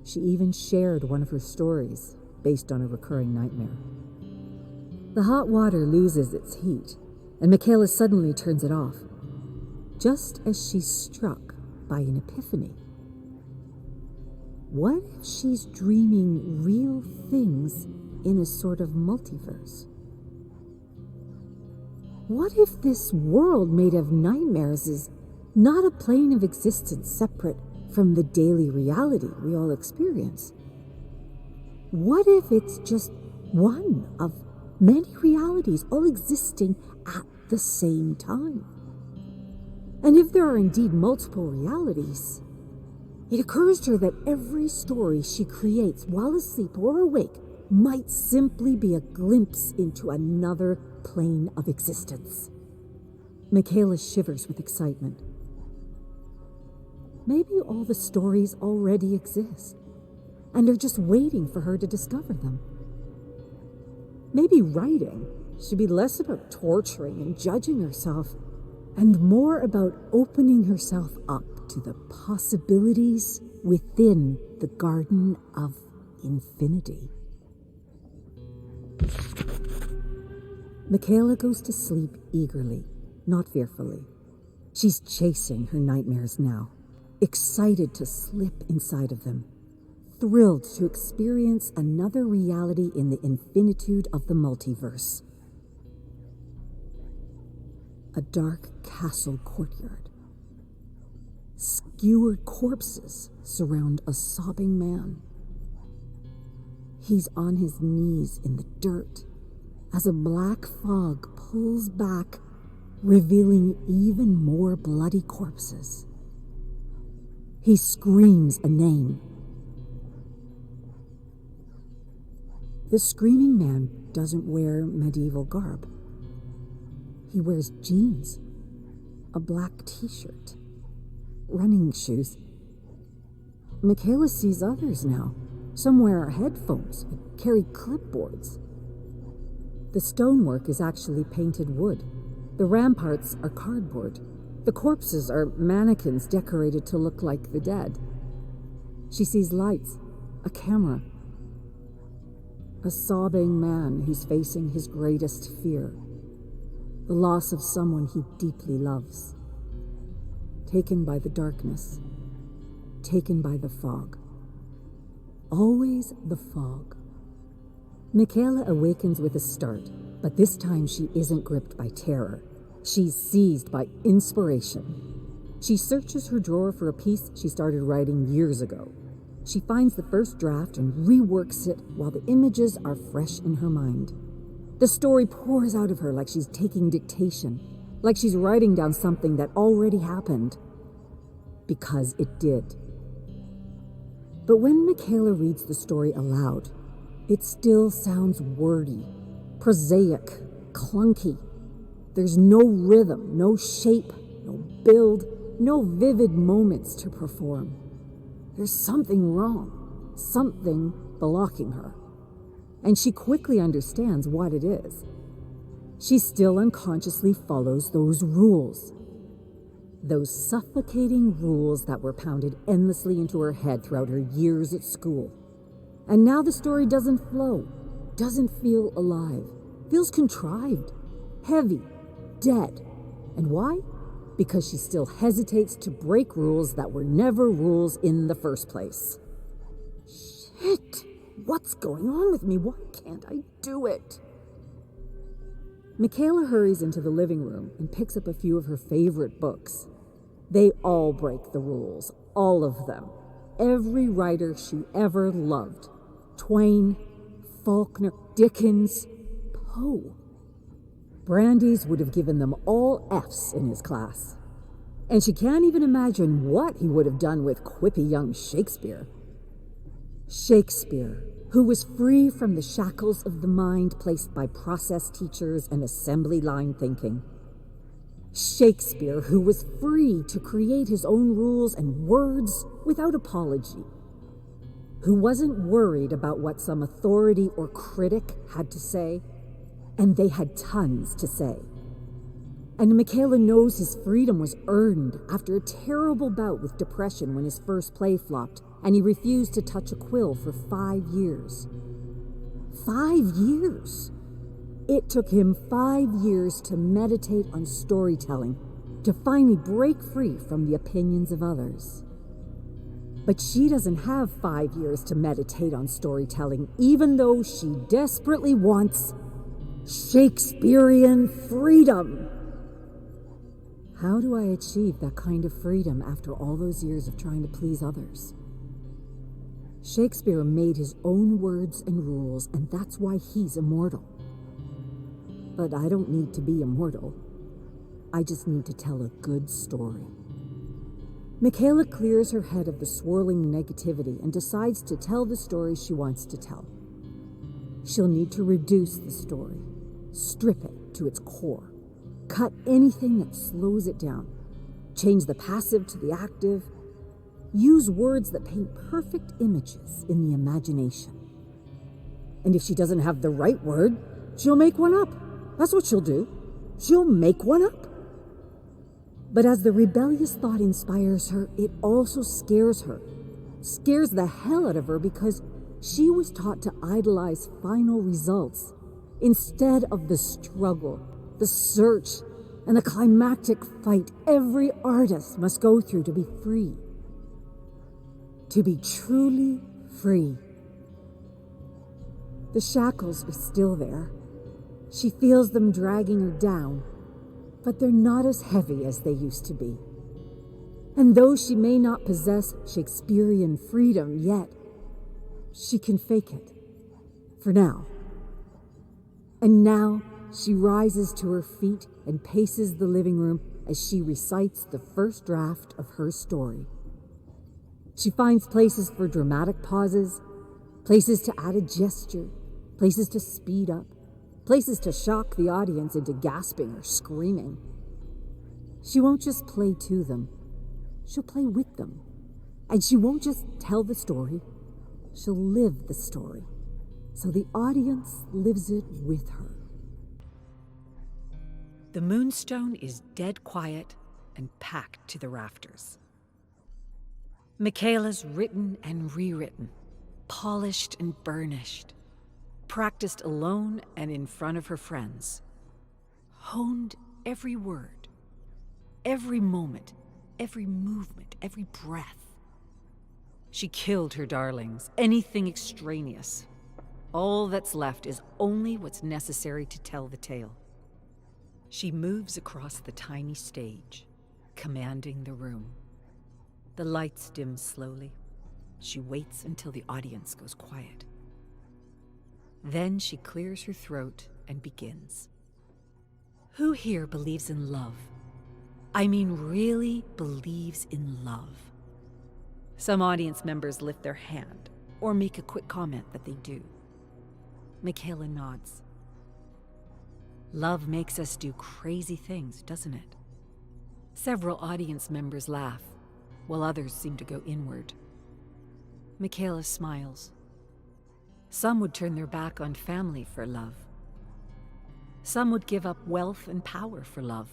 She even shared one of her stories based on a recurring nightmare. The hot water loses its heat, and Michaela suddenly turns it off, just as she's struck by an epiphany. What if she's dreaming real things in a sort of multiverse? What if this world made of nightmares is not a plane of existence separate from the daily reality we all experience? What if it's just one of many realities all existing at the same time? And if there are indeed multiple realities, it occurs to her that every story she creates while asleep or awake might simply be a glimpse into another plane of existence. Michaela shivers with excitement. Maybe all the stories already exist, and are just waiting for her to discover them. Maybe writing should be less about torturing and judging herself, and more about opening herself up to the possibilities within the Garden of Infinity. Michaela goes to sleep eagerly, not fearfully. She's chasing her nightmares now, excited to slip inside of them, thrilled to experience another reality in the infinitude of the multiverse. A dark castle courtyard. Skewered corpses surround a sobbing man. He's on his knees in the dirt as a black fog pulls back, revealing even more bloody corpses. He screams a name. The screaming man doesn't wear medieval garb. He wears jeans, a black t-shirt, running shoes. Michaela sees others now. Some wear headphones and carry clipboards. The stonework is actually painted wood. The ramparts are cardboard. The corpses are mannequins decorated to look like the dead. She sees lights, a camera, a sobbing man who's facing his greatest fear. The loss of someone he deeply loves. Taken by the darkness. Taken by the fog. Always the fog. Michaela awakens with a start, but this time she isn't gripped by terror. She's seized by inspiration. She searches her drawer for a piece she started writing years ago. She finds the first draft and reworks it while the images are fresh in her mind. The story pours out of her like she's taking dictation, like she's writing down something that already happened. Because it did. But when Michaela reads the story aloud, it still sounds wordy, prosaic, clunky. There's no rhythm, no shape, no build, no vivid moments to perform. There's something wrong, something blocking her. And she quickly understands what it is. She still unconsciously follows those rules. Those suffocating rules that were pounded endlessly into her head throughout her years at school. And now the story doesn't flow, doesn't feel alive, feels contrived, heavy, dead. And why? Because she still hesitates to break rules that were never rules in the first place. Shit! What's going on with me? Why can't I do it? Michaela hurries into the living room and picks up a few of her favorite books. They all break the rules, All of them. Every writer she ever loved. Twain, Faulkner, Dickens, Poe. Brandeis would have given them all F's in his class. And she can't even imagine what he would have done with quippy young Shakespeare. Shakespeare, who was free from the shackles of the mind placed by process teachers and assembly line thinking. Shakespeare, who was free to create his own rules and words without apology. Who wasn't worried about what some authority or critic had to say, and they had tons to say. And Michaela knows his freedom was earned after a terrible bout with depression when his first play flopped, and he refused to touch a quill for 5 years. 5 years! It took him 5 years to meditate on storytelling, to finally break free from the opinions of others. But she doesn't have 5 years to meditate on storytelling, even though she desperately wants Shakespearean freedom. How do I achieve that kind of freedom after all those years of trying to please others? Shakespeare made his own words and rules, and that's why he's immortal. But I don't need to be immortal. I just need to tell a good story. Michaela clears her head of the swirling negativity and decides to tell the story she wants to tell. She'll need to reduce the story, strip it to its core, cut anything that slows it down, change the passive to the active, use words that paint perfect images in the imagination. And if she doesn't have the right word, she'll make one up. That's what she'll do. She'll make one up. But as the rebellious thought inspires her, it also scares her. Scares the hell out of her because she was taught to idolize final results instead of the struggle, the search, and the climactic fight every artist must go through to be free. To be truly free. The shackles are still there. She feels them dragging her down, but they're not as heavy as they used to be. And though she may not possess Shakespearean freedom yet, she can fake it. For now. And now she rises to her feet and paces the living room as she recites the first draft of her story. She finds places for dramatic pauses, places to add a gesture, places to speed up, places to shock the audience into gasping or screaming. She won't just play to them, she'll play with them. And she won't just tell the story, she'll live the story, so the audience lives it with her. The Moonstone is dead quiet and packed to the rafters. Michaela's written and rewritten, polished and burnished, practiced alone and in front of her friends, honed every word, every moment, every movement, every breath. She killed her darlings, anything extraneous. All that's left is only what's necessary to tell the tale. She moves across the tiny stage, commanding the room. The lights dim slowly. She waits until the audience goes quiet. Then she clears her throat and begins. Who here believes in love? I mean, really believes in love? Some audience members lift their hand or make a quick comment that they do. Michaela nods. Love makes us do crazy things, doesn't it? Several audience members laugh, while others seem to go inward. Michaela smiles. Some would turn their back on family for love. Some would give up wealth and power for love.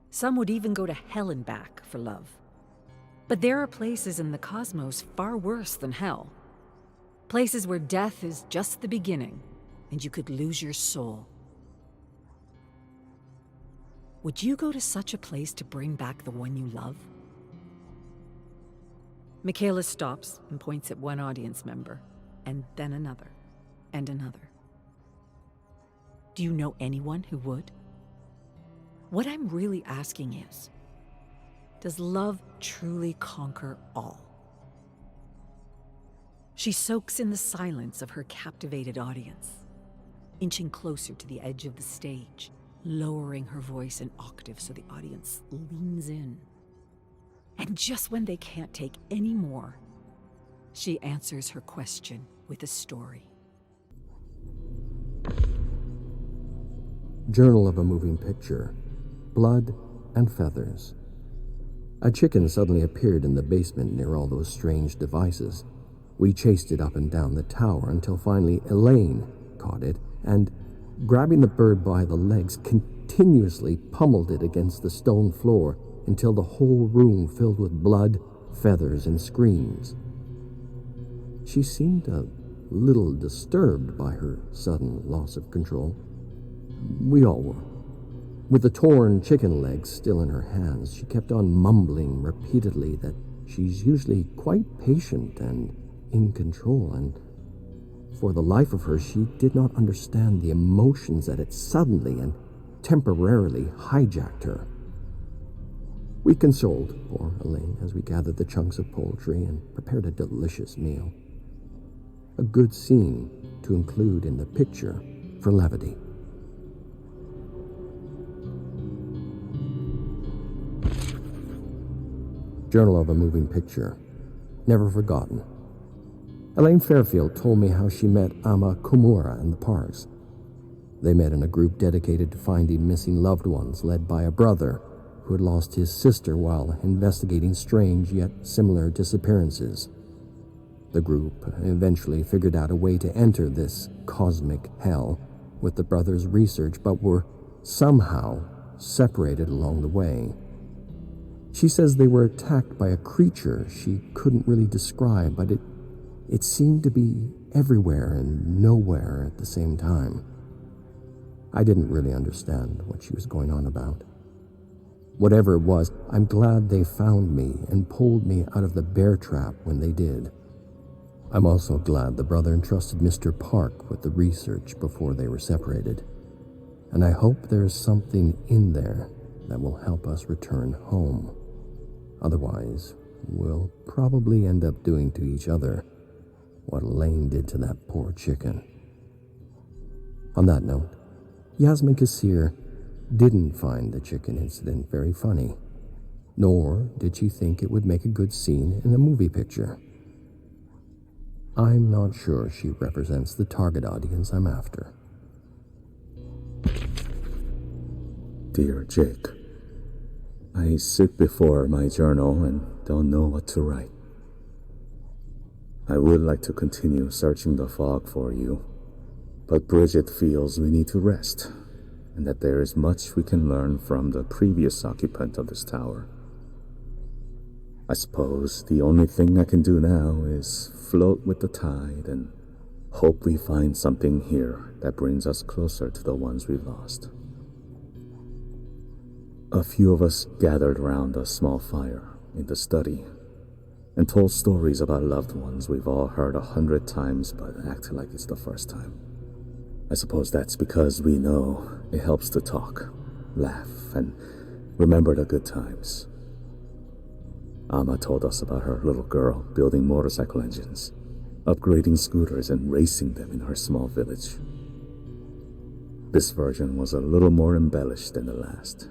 Some would even go to hell and back for love. But there are places in the cosmos far worse than hell. Places where death is just the beginning, and you could lose your soul. Would you go to such a place to bring back the one you love? Michaela stops and points at one audience member, and then another, and another. Do you know anyone who would? What I'm really asking is, Does love truly conquer all? She soaks in the silence of her captivated audience, inching closer to the edge of the stage, lowering her voice an octave so the audience leans in. And just when they can't take any more, she answers her question with a story. Journal of a Moving Picture. Blood and Feathers. A chicken suddenly appeared in the basement near all those strange devices. We chased it up and down the tower until finally Elaine caught it and, grabbing the bird by the legs, continuously pummeled it against the stone floor until the whole room filled with blood, feathers, and screams. She seemed a little disturbed by her sudden loss of control. We all were. With the torn chicken legs still in her hands, she kept on mumbling repeatedly that she's usually quite patient and in control, and for the life of her, she did not understand the emotions that had suddenly and temporarily hijacked her. We consoled poor Elaine as we gathered the chunks of poultry and prepared a delicious meal. A good scene to include in the picture for levity. Journal of a Moving Picture. Never forgotten. Elaine Fairfield told me how she met Ama Komura in the parks. They met in a group dedicated to finding missing loved ones, led by a brother who had lost his sister while investigating strange yet similar disappearances. The group eventually figured out a way to enter this cosmic hell with the brother's research, but were somehow separated along the way. She says they were attacked by a creature she couldn't really describe, but it seemed to be everywhere and nowhere at the same time. I didn't really understand what she was going on about. Whatever it was, I'm glad they found me and pulled me out of the bear trap when they did. I'm also glad the brother entrusted Mr. Park with the research before they were separated. And I hope there's something in there that will help us return home. Otherwise, we'll probably end up doing to each other what Elaine did to that poor chicken. On that note, Yasmin Kassir didn't find the chicken incident very funny, nor did she think it would make a good scene in a movie picture. I'm not sure she represents the target audience I'm after. Dear Jake, I sit before my journal and don't know what to write. I would like to continue searching the fog for you, but Bridget feels we need to rest, and that there is much we can learn from the previous occupant of this tower. I suppose the only thing I can do now is float with the tide and hope we find something here that brings us closer to the ones we've lost. A few of us gathered around a small fire in the study and told stories about loved ones we've all heard 100 times but acted like it's the first time. I suppose that's because we know it helps to talk, laugh, and remember the good times. Amma told us about her little girl building motorcycle engines, upgrading scooters, and racing them in her small village. This version was a little more embellished than the last.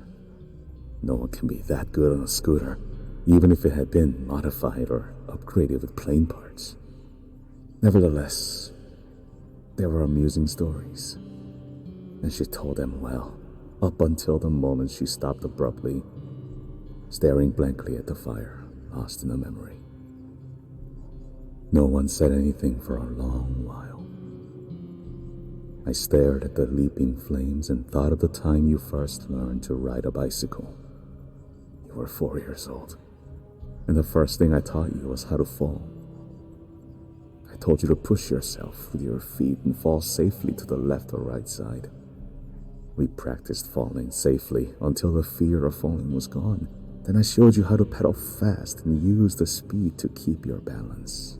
No one can be that good on a scooter, even if it had been modified or upgraded with plane parts. Nevertheless, they were amusing stories, and she told them well, up until the moment she stopped abruptly, staring blankly at the fire, lost in a memory. No one said anything for a long while. I stared at the leaping flames and thought of the time you first learned to ride a bicycle. You were 4 years old, and the first thing I taught you was how to fall. I told you to push yourself with your feet and fall safely to the left or right side. We practiced falling safely until the fear of falling was gone. Then I showed you how to pedal fast and use the speed to keep your balance.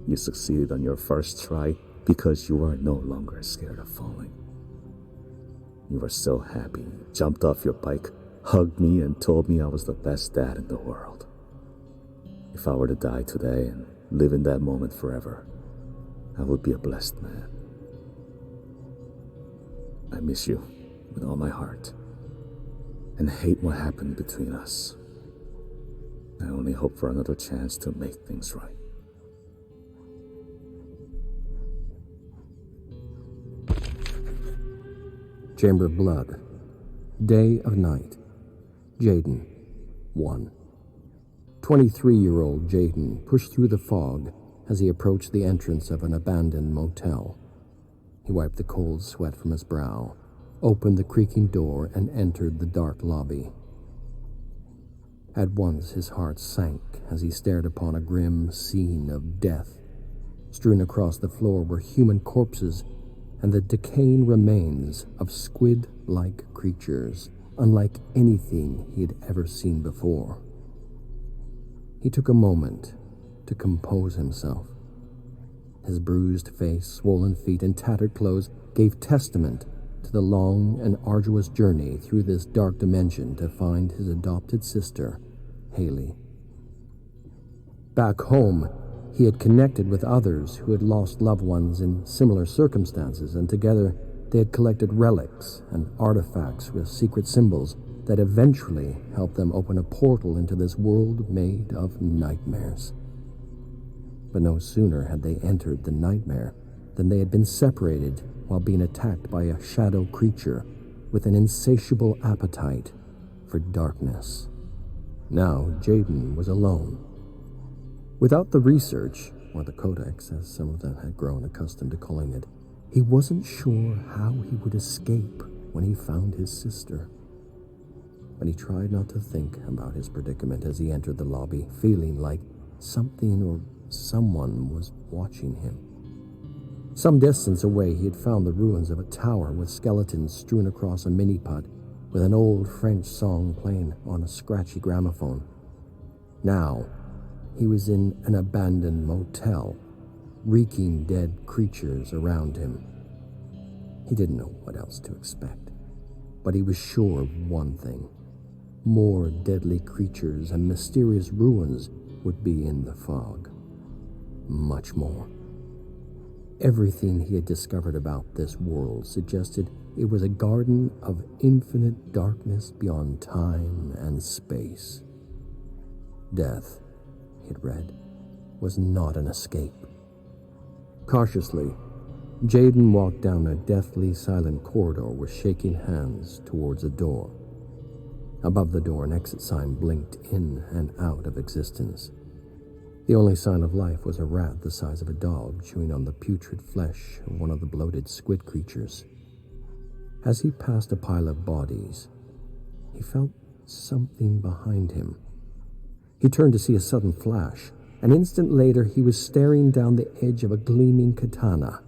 You succeeded on your first try because you were no longer scared of falling. You were so happy you jumped off your bike, hugged me and told me I was the best dad in the world. If I were to die today and live in that moment forever, I would be a blessed man. I miss you with all my heart and hate what happened between us. I only hope for another chance to make things right. Chamber of Blood. Day of Night. Jaden. 1. 23-year-old Jaden pushed through the fog as he approached the entrance of an abandoned motel. He wiped the cold sweat from his brow, opened the creaking door, and entered the dark lobby. At once his heart sank as he stared upon a grim scene of death. Strewn across the floor were human corpses and the decaying remains of squid-like creatures, unlike anything he had ever seen before. He took a moment to compose himself. His bruised face, swollen feet, and tattered clothes gave testament to the long and arduous journey through this dark dimension to find his adopted sister, Haley. Back home, he had connected with others who had lost loved ones in similar circumstances, and together they had collected relics and artifacts with secret symbols that eventually helped them open a portal into this world made of nightmares. But no sooner had they entered the nightmare than they had been separated while being attacked by a shadow creature with an insatiable appetite for darkness. Now Jaden was alone. Without the research, or the codex, as some of them had grown accustomed to calling it, he wasn't sure how he would escape when he found his sister. But he tried not to think about his predicament as he entered the lobby, feeling like something or someone was watching him. Some distance away, he had found the ruins of a tower with skeletons strewn across a mini-putt, with an old French song playing on a scratchy gramophone. Now, he was in an abandoned motel, reeking dead creatures around him. He didn't know what else to expect, but he was sure of one thing. More deadly creatures and mysterious ruins would be in the fog. Much more. Everything he had discovered about this world suggested it was a garden of infinite darkness beyond time and space. Death, he had read, was not an escape. Cautiously, Jaden walked down a deathly silent corridor with shaking hands towards a door. Above the door, an exit sign blinked in and out of existence. The only sign of life was a rat the size of a dog chewing on the putrid flesh of one of the bloated squid creatures. As he passed a pile of bodies, he felt something behind him. He turned to see a sudden flash. An instant later, he was staring down the edge of a gleaming katana.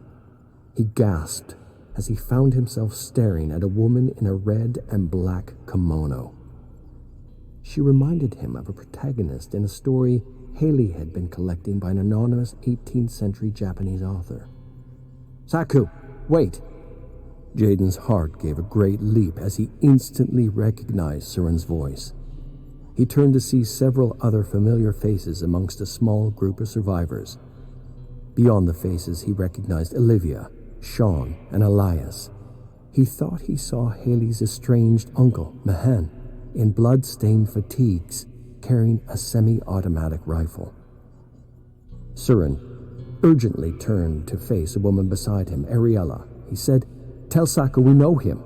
He gasped as he found himself staring at a woman in a red and black kimono. She reminded him of a protagonist in a story Haley had been collecting by an anonymous 18th century Japanese author. "Saku, wait!" Jaden's heart gave a great leap as he instantly recognized Surin's voice. He turned to see several other familiar faces amongst a small group of survivors. Beyond the faces, he recognized Olivia, Sean, and Elias. He thought he saw Haley's estranged uncle, Mahan, in blood-stained fatigues, carrying a semi-automatic rifle. Surin urgently turned to face a woman beside him, Ariella. He said, "Tell Saku we know him.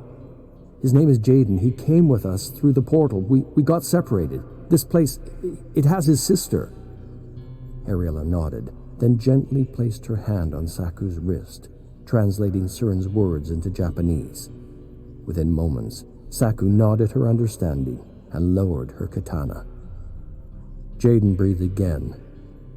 His name is Jaden. He came with us through the portal. We got separated. This place, it has his sister." Ariella nodded, then gently placed her hand on Saku's wrist, translating Surin's words into Japanese. Within moments, Saku nodded her understanding and lowered her katana. Jaden breathed again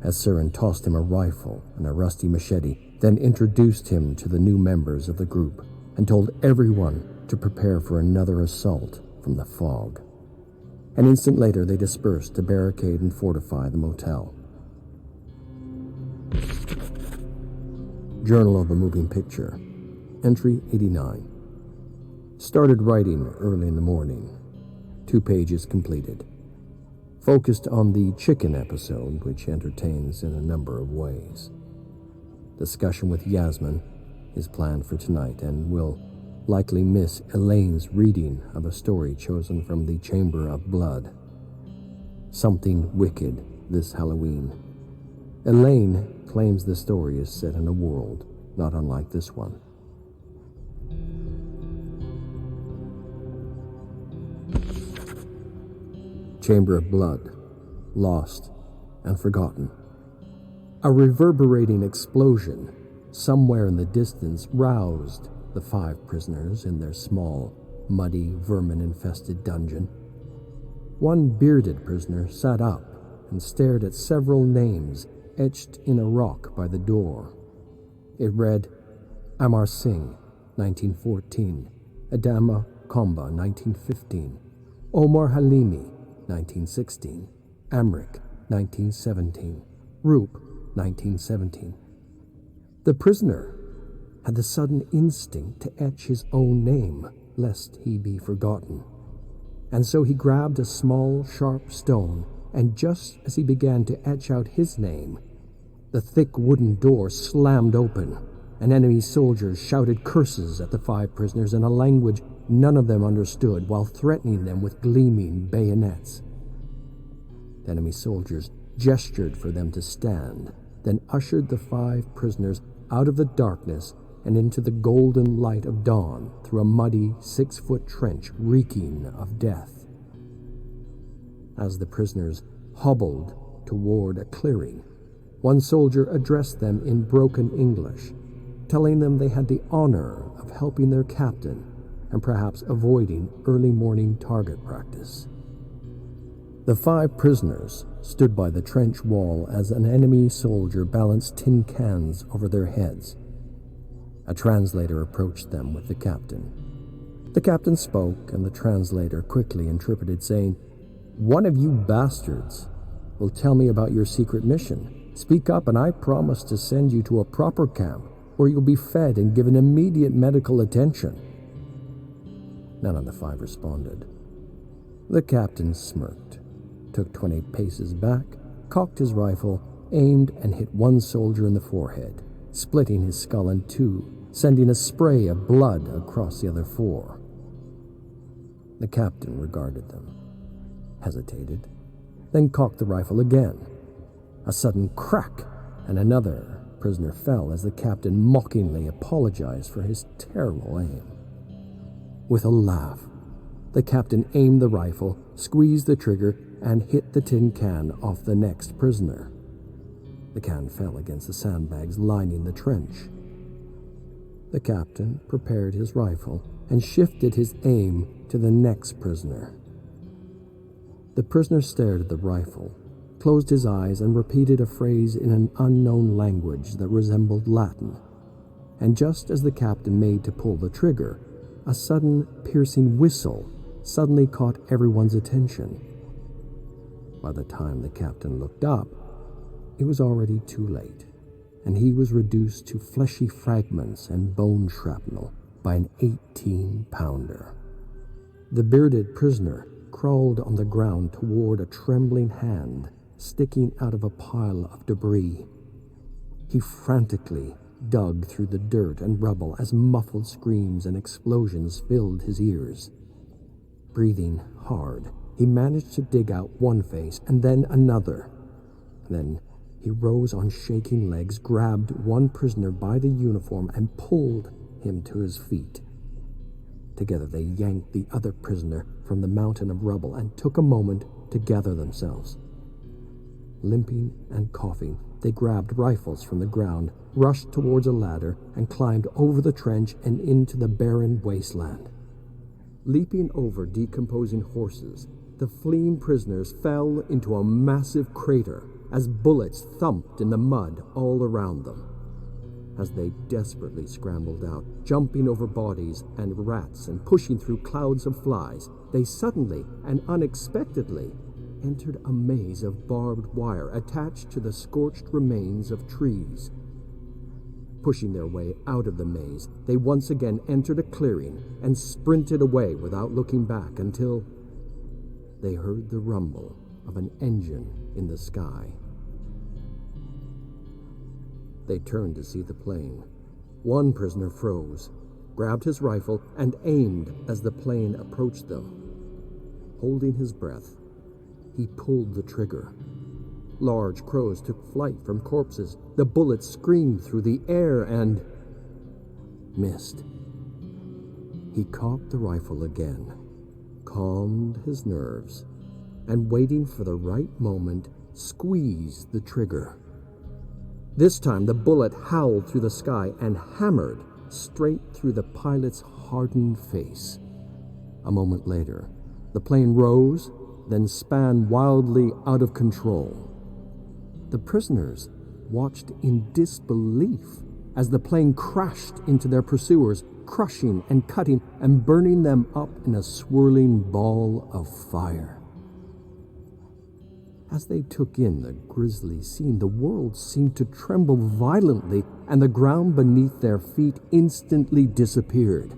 as Surin tossed him a rifle and a rusty machete, then introduced him to the new members of the group and told everyone to prepare for another assault from the fog. An instant later, they dispersed to barricade and fortify the motel. Journal of a Moving Picture. Entry 89. Started writing early in the morning. 2 pages completed. Focused on the chicken episode, which entertains in a number of ways. Discussion with Yasmin is planned for tonight and will likely miss Elaine's reading of a story chosen from the Chamber of Blood. Something wicked this Halloween. Elaine claims the story is set in a world not unlike this one. Chamber of Blood, lost and forgotten. A reverberating explosion somewhere in the distance roused the 5 prisoners in their small, muddy, vermin-infested dungeon. One bearded prisoner sat up and stared at several names etched in a rock by the door. It read, Amar Singh, 1914, Adama Komba, 1915, Omar Halimi, 1916, Amrik, 1917, Roop, 1917. The prisoner had the sudden instinct to etch his own name, lest he be forgotten. And so he grabbed a small, sharp stone, and just as he began to etch out his name, the thick wooden door slammed open, and enemy soldiers shouted curses at the 5 prisoners in a language none of them understood, while threatening them with gleaming bayonets. The enemy soldiers gestured for them to stand, then ushered the 5 prisoners out of the darkness and into the golden light of dawn through a muddy 6-foot trench reeking of death. As the prisoners hobbled toward a clearing, one soldier addressed them in broken English, telling them they had the honor of helping their captain and perhaps avoiding early morning target practice. The 5 prisoners stood by the trench wall as an enemy soldier balanced tin cans over their heads. A translator approached them with the captain. The captain spoke, and the translator quickly interpreted, saying, "One of you bastards will tell me about your secret mission. Speak up, and I promise to send you to a proper camp where you'll be fed and given immediate medical attention." None of the 5 responded. The captain smirked, took 20 paces back, cocked his rifle, aimed, and hit one soldier in the forehead, splitting his skull in 2, sending a spray of blood across the other 4. The captain regarded them, hesitated, then cocked the rifle again. A sudden crack, and another prisoner fell as the captain mockingly apologized for his terrible aim. With a laugh, the captain aimed the rifle, squeezed the trigger, and hit the tin can off the next prisoner. The can fell against the sandbags lining the trench. The captain prepared his rifle and shifted his aim to the next prisoner. The prisoner stared at the rifle, closed his eyes, and repeated a phrase in an unknown language that resembled Latin. And just as the captain made to pull the trigger, a sudden, piercing whistle suddenly caught everyone's attention. By the time the captain looked up, it was already too late, and he was reduced to fleshy fragments and bone shrapnel by an 18-pounder. The bearded prisoner crawled on the ground toward a trembling hand sticking out of a pile of debris. He frantically dug through the dirt and rubble as muffled screams and explosions filled his ears. Breathing hard, he managed to dig out one face and then another. Then he rose on shaking legs, grabbed one prisoner by the uniform, and pulled him to his feet. Together they yanked the other prisoner from the mountain of rubble and took a moment to gather themselves. Limping and coughing, they grabbed rifles from the ground, rushed towards a ladder, and climbed over the trench and into the barren wasteland. Leaping over decomposing horses, the fleeing prisoners fell into a massive crater as bullets thumped in the mud all around them. As they desperately scrambled out, jumping over bodies and rats and pushing through clouds of flies, they suddenly and unexpectedly entered a maze of barbed wire attached to the scorched remains of trees. Pushing their way out of the maze, they once again entered a clearing and sprinted away without looking back until they heard the rumble of an engine in the sky. They turned to see the plane. One prisoner froze, grabbed his rifle, and aimed as the plane approached them. Holding his breath, he pulled the trigger. Large crows took flight from corpses. The bullet screamed through the air and missed. He cocked the rifle again, calmed his nerves, and waiting for the right moment, squeezed the trigger. This time the bullet howled through the sky and hammered straight through the pilot's hardened face. A moment later, the plane rose, then span wildly out of control. The prisoners watched in disbelief as the plane crashed into their pursuers, crushing and cutting and burning them up in a swirling ball of fire. As they took in the grisly scene, the world seemed to tremble violently, and the ground beneath their feet instantly disappeared.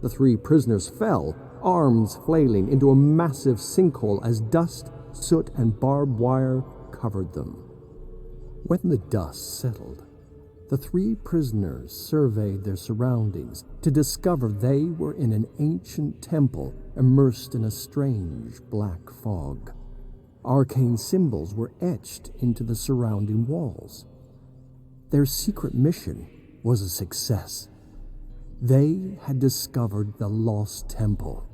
The three prisoners fell, arms flailing, into a massive sinkhole as dust, soot, and barbed wire covered them. When the dust settled, the three prisoners surveyed their surroundings to discover they were in an ancient temple immersed in a strange black fog. Arcane symbols were etched into the surrounding walls. Their secret mission was a success. They had discovered the lost temple.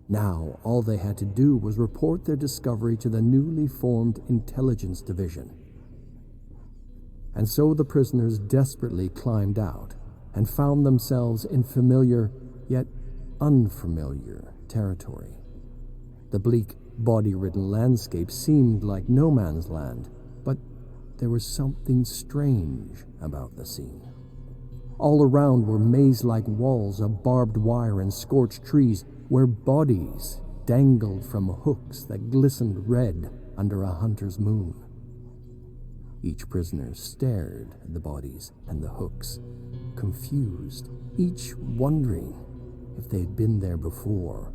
Now, all they had to do was report their discovery to the newly formed Intelligence Division. And so the prisoners desperately climbed out and found themselves in familiar, yet unfamiliar territory. The bleak, body-ridden landscape seemed like no man's land, but there was something strange about the scene. All around were maze-like walls of barbed wire and scorched trees where bodies dangled from hooks that glistened red under a hunter's moon. Each prisoner stared at the bodies and the hooks, confused, each wondering if they had been there before.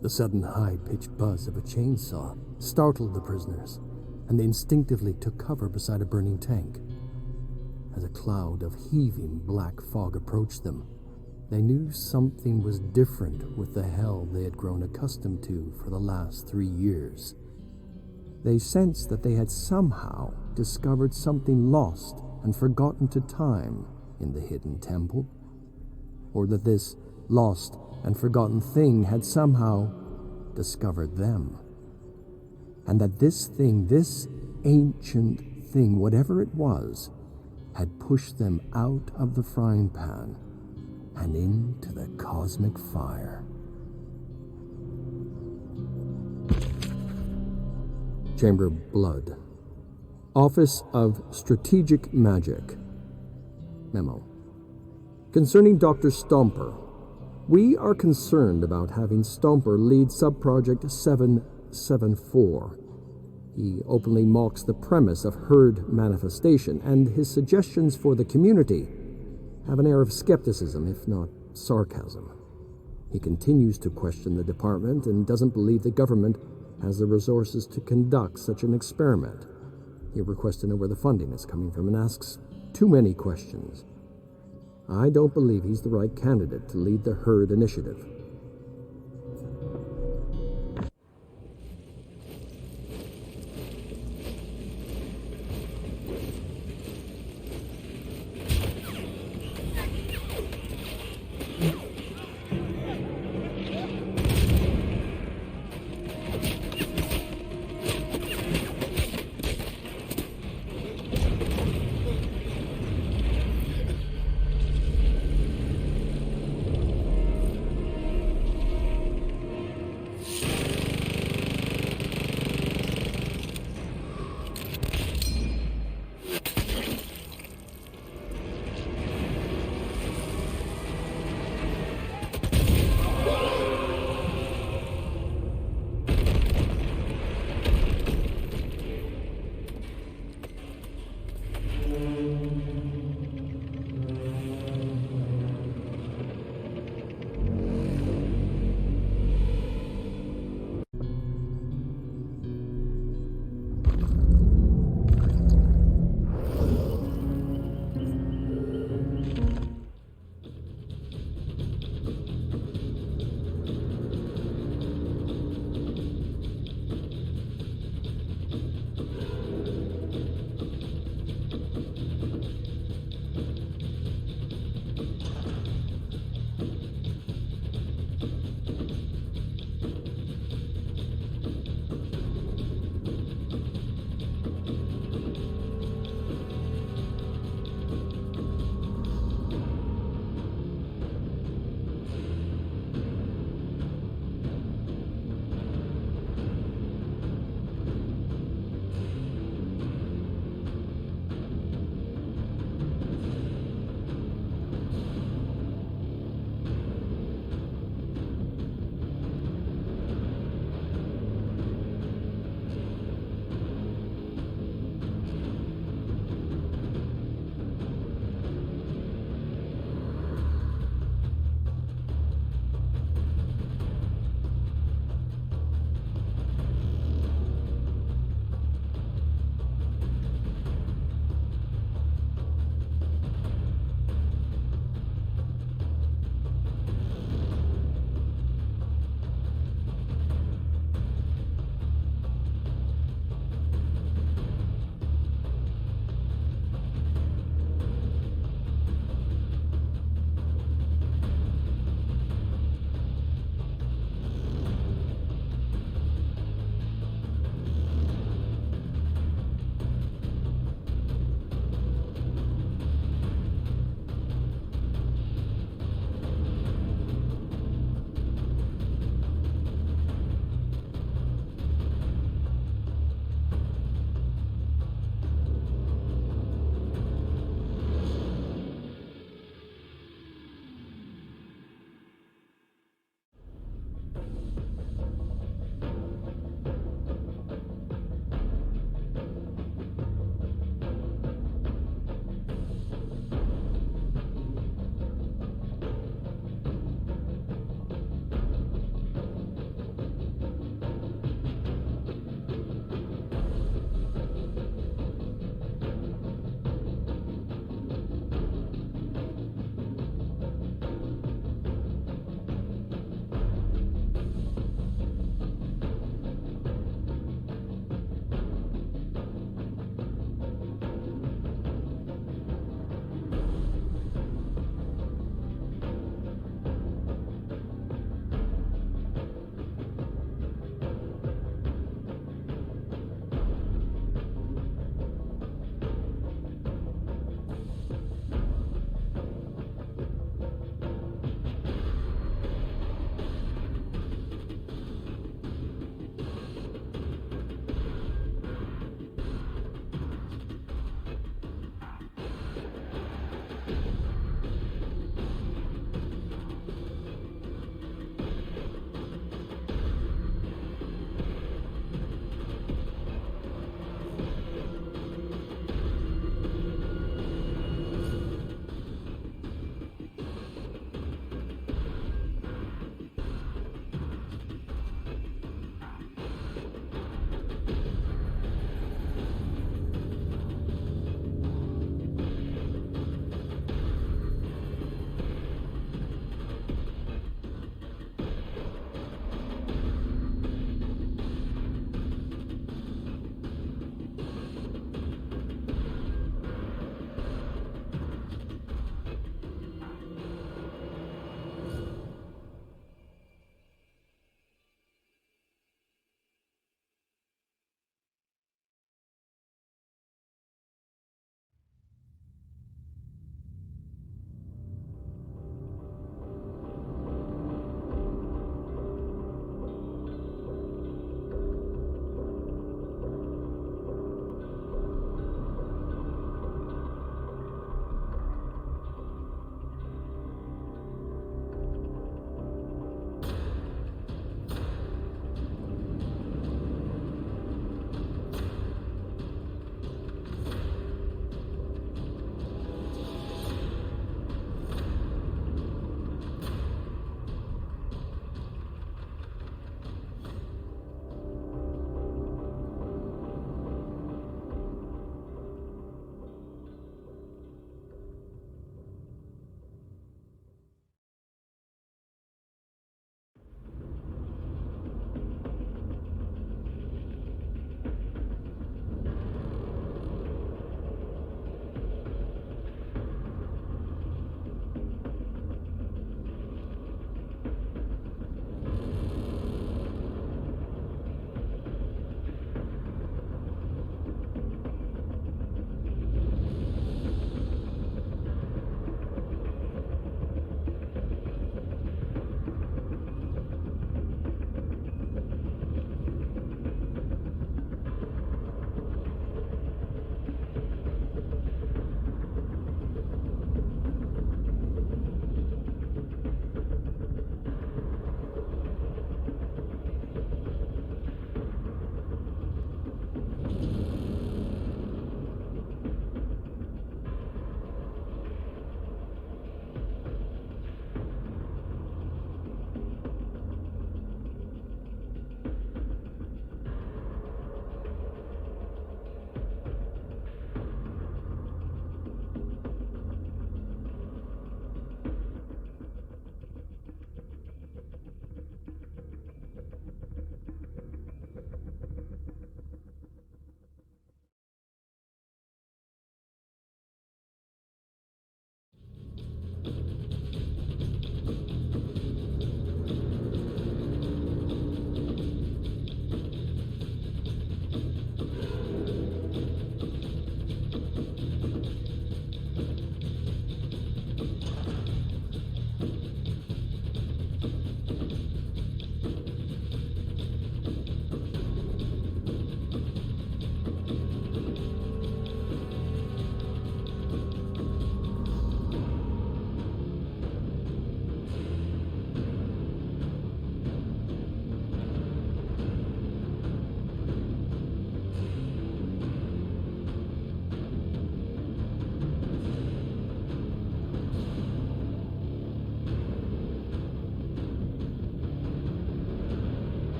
The sudden high-pitched buzz of a chainsaw startled the prisoners, and they instinctively took cover beside a burning tank. As a cloud of heaving black fog approached them, they knew something was different with the hell they had grown accustomed to for the last 3 years. They sensed that they had somehow discovered something lost and forgotten to time in the hidden temple, or that this lost and forgotten thing had somehow discovered them, and that this thing, this ancient thing, whatever it was, had pushed them out of the frying pan and into the cosmic fire. Chamber of Blood. Office of Strategic Magic. Memo. Concerning Dr. Stomper, we are concerned about having Stomper lead subproject 774. He openly mocks the premise of herd manifestation, and his suggestions for the community have an air of skepticism, if not sarcasm. He continues to question the department and doesn't believe the government has the resources to conduct such an experiment. He requests to know where the funding is coming from and asks too many questions. I don't believe he's the right candidate to lead the herd initiative.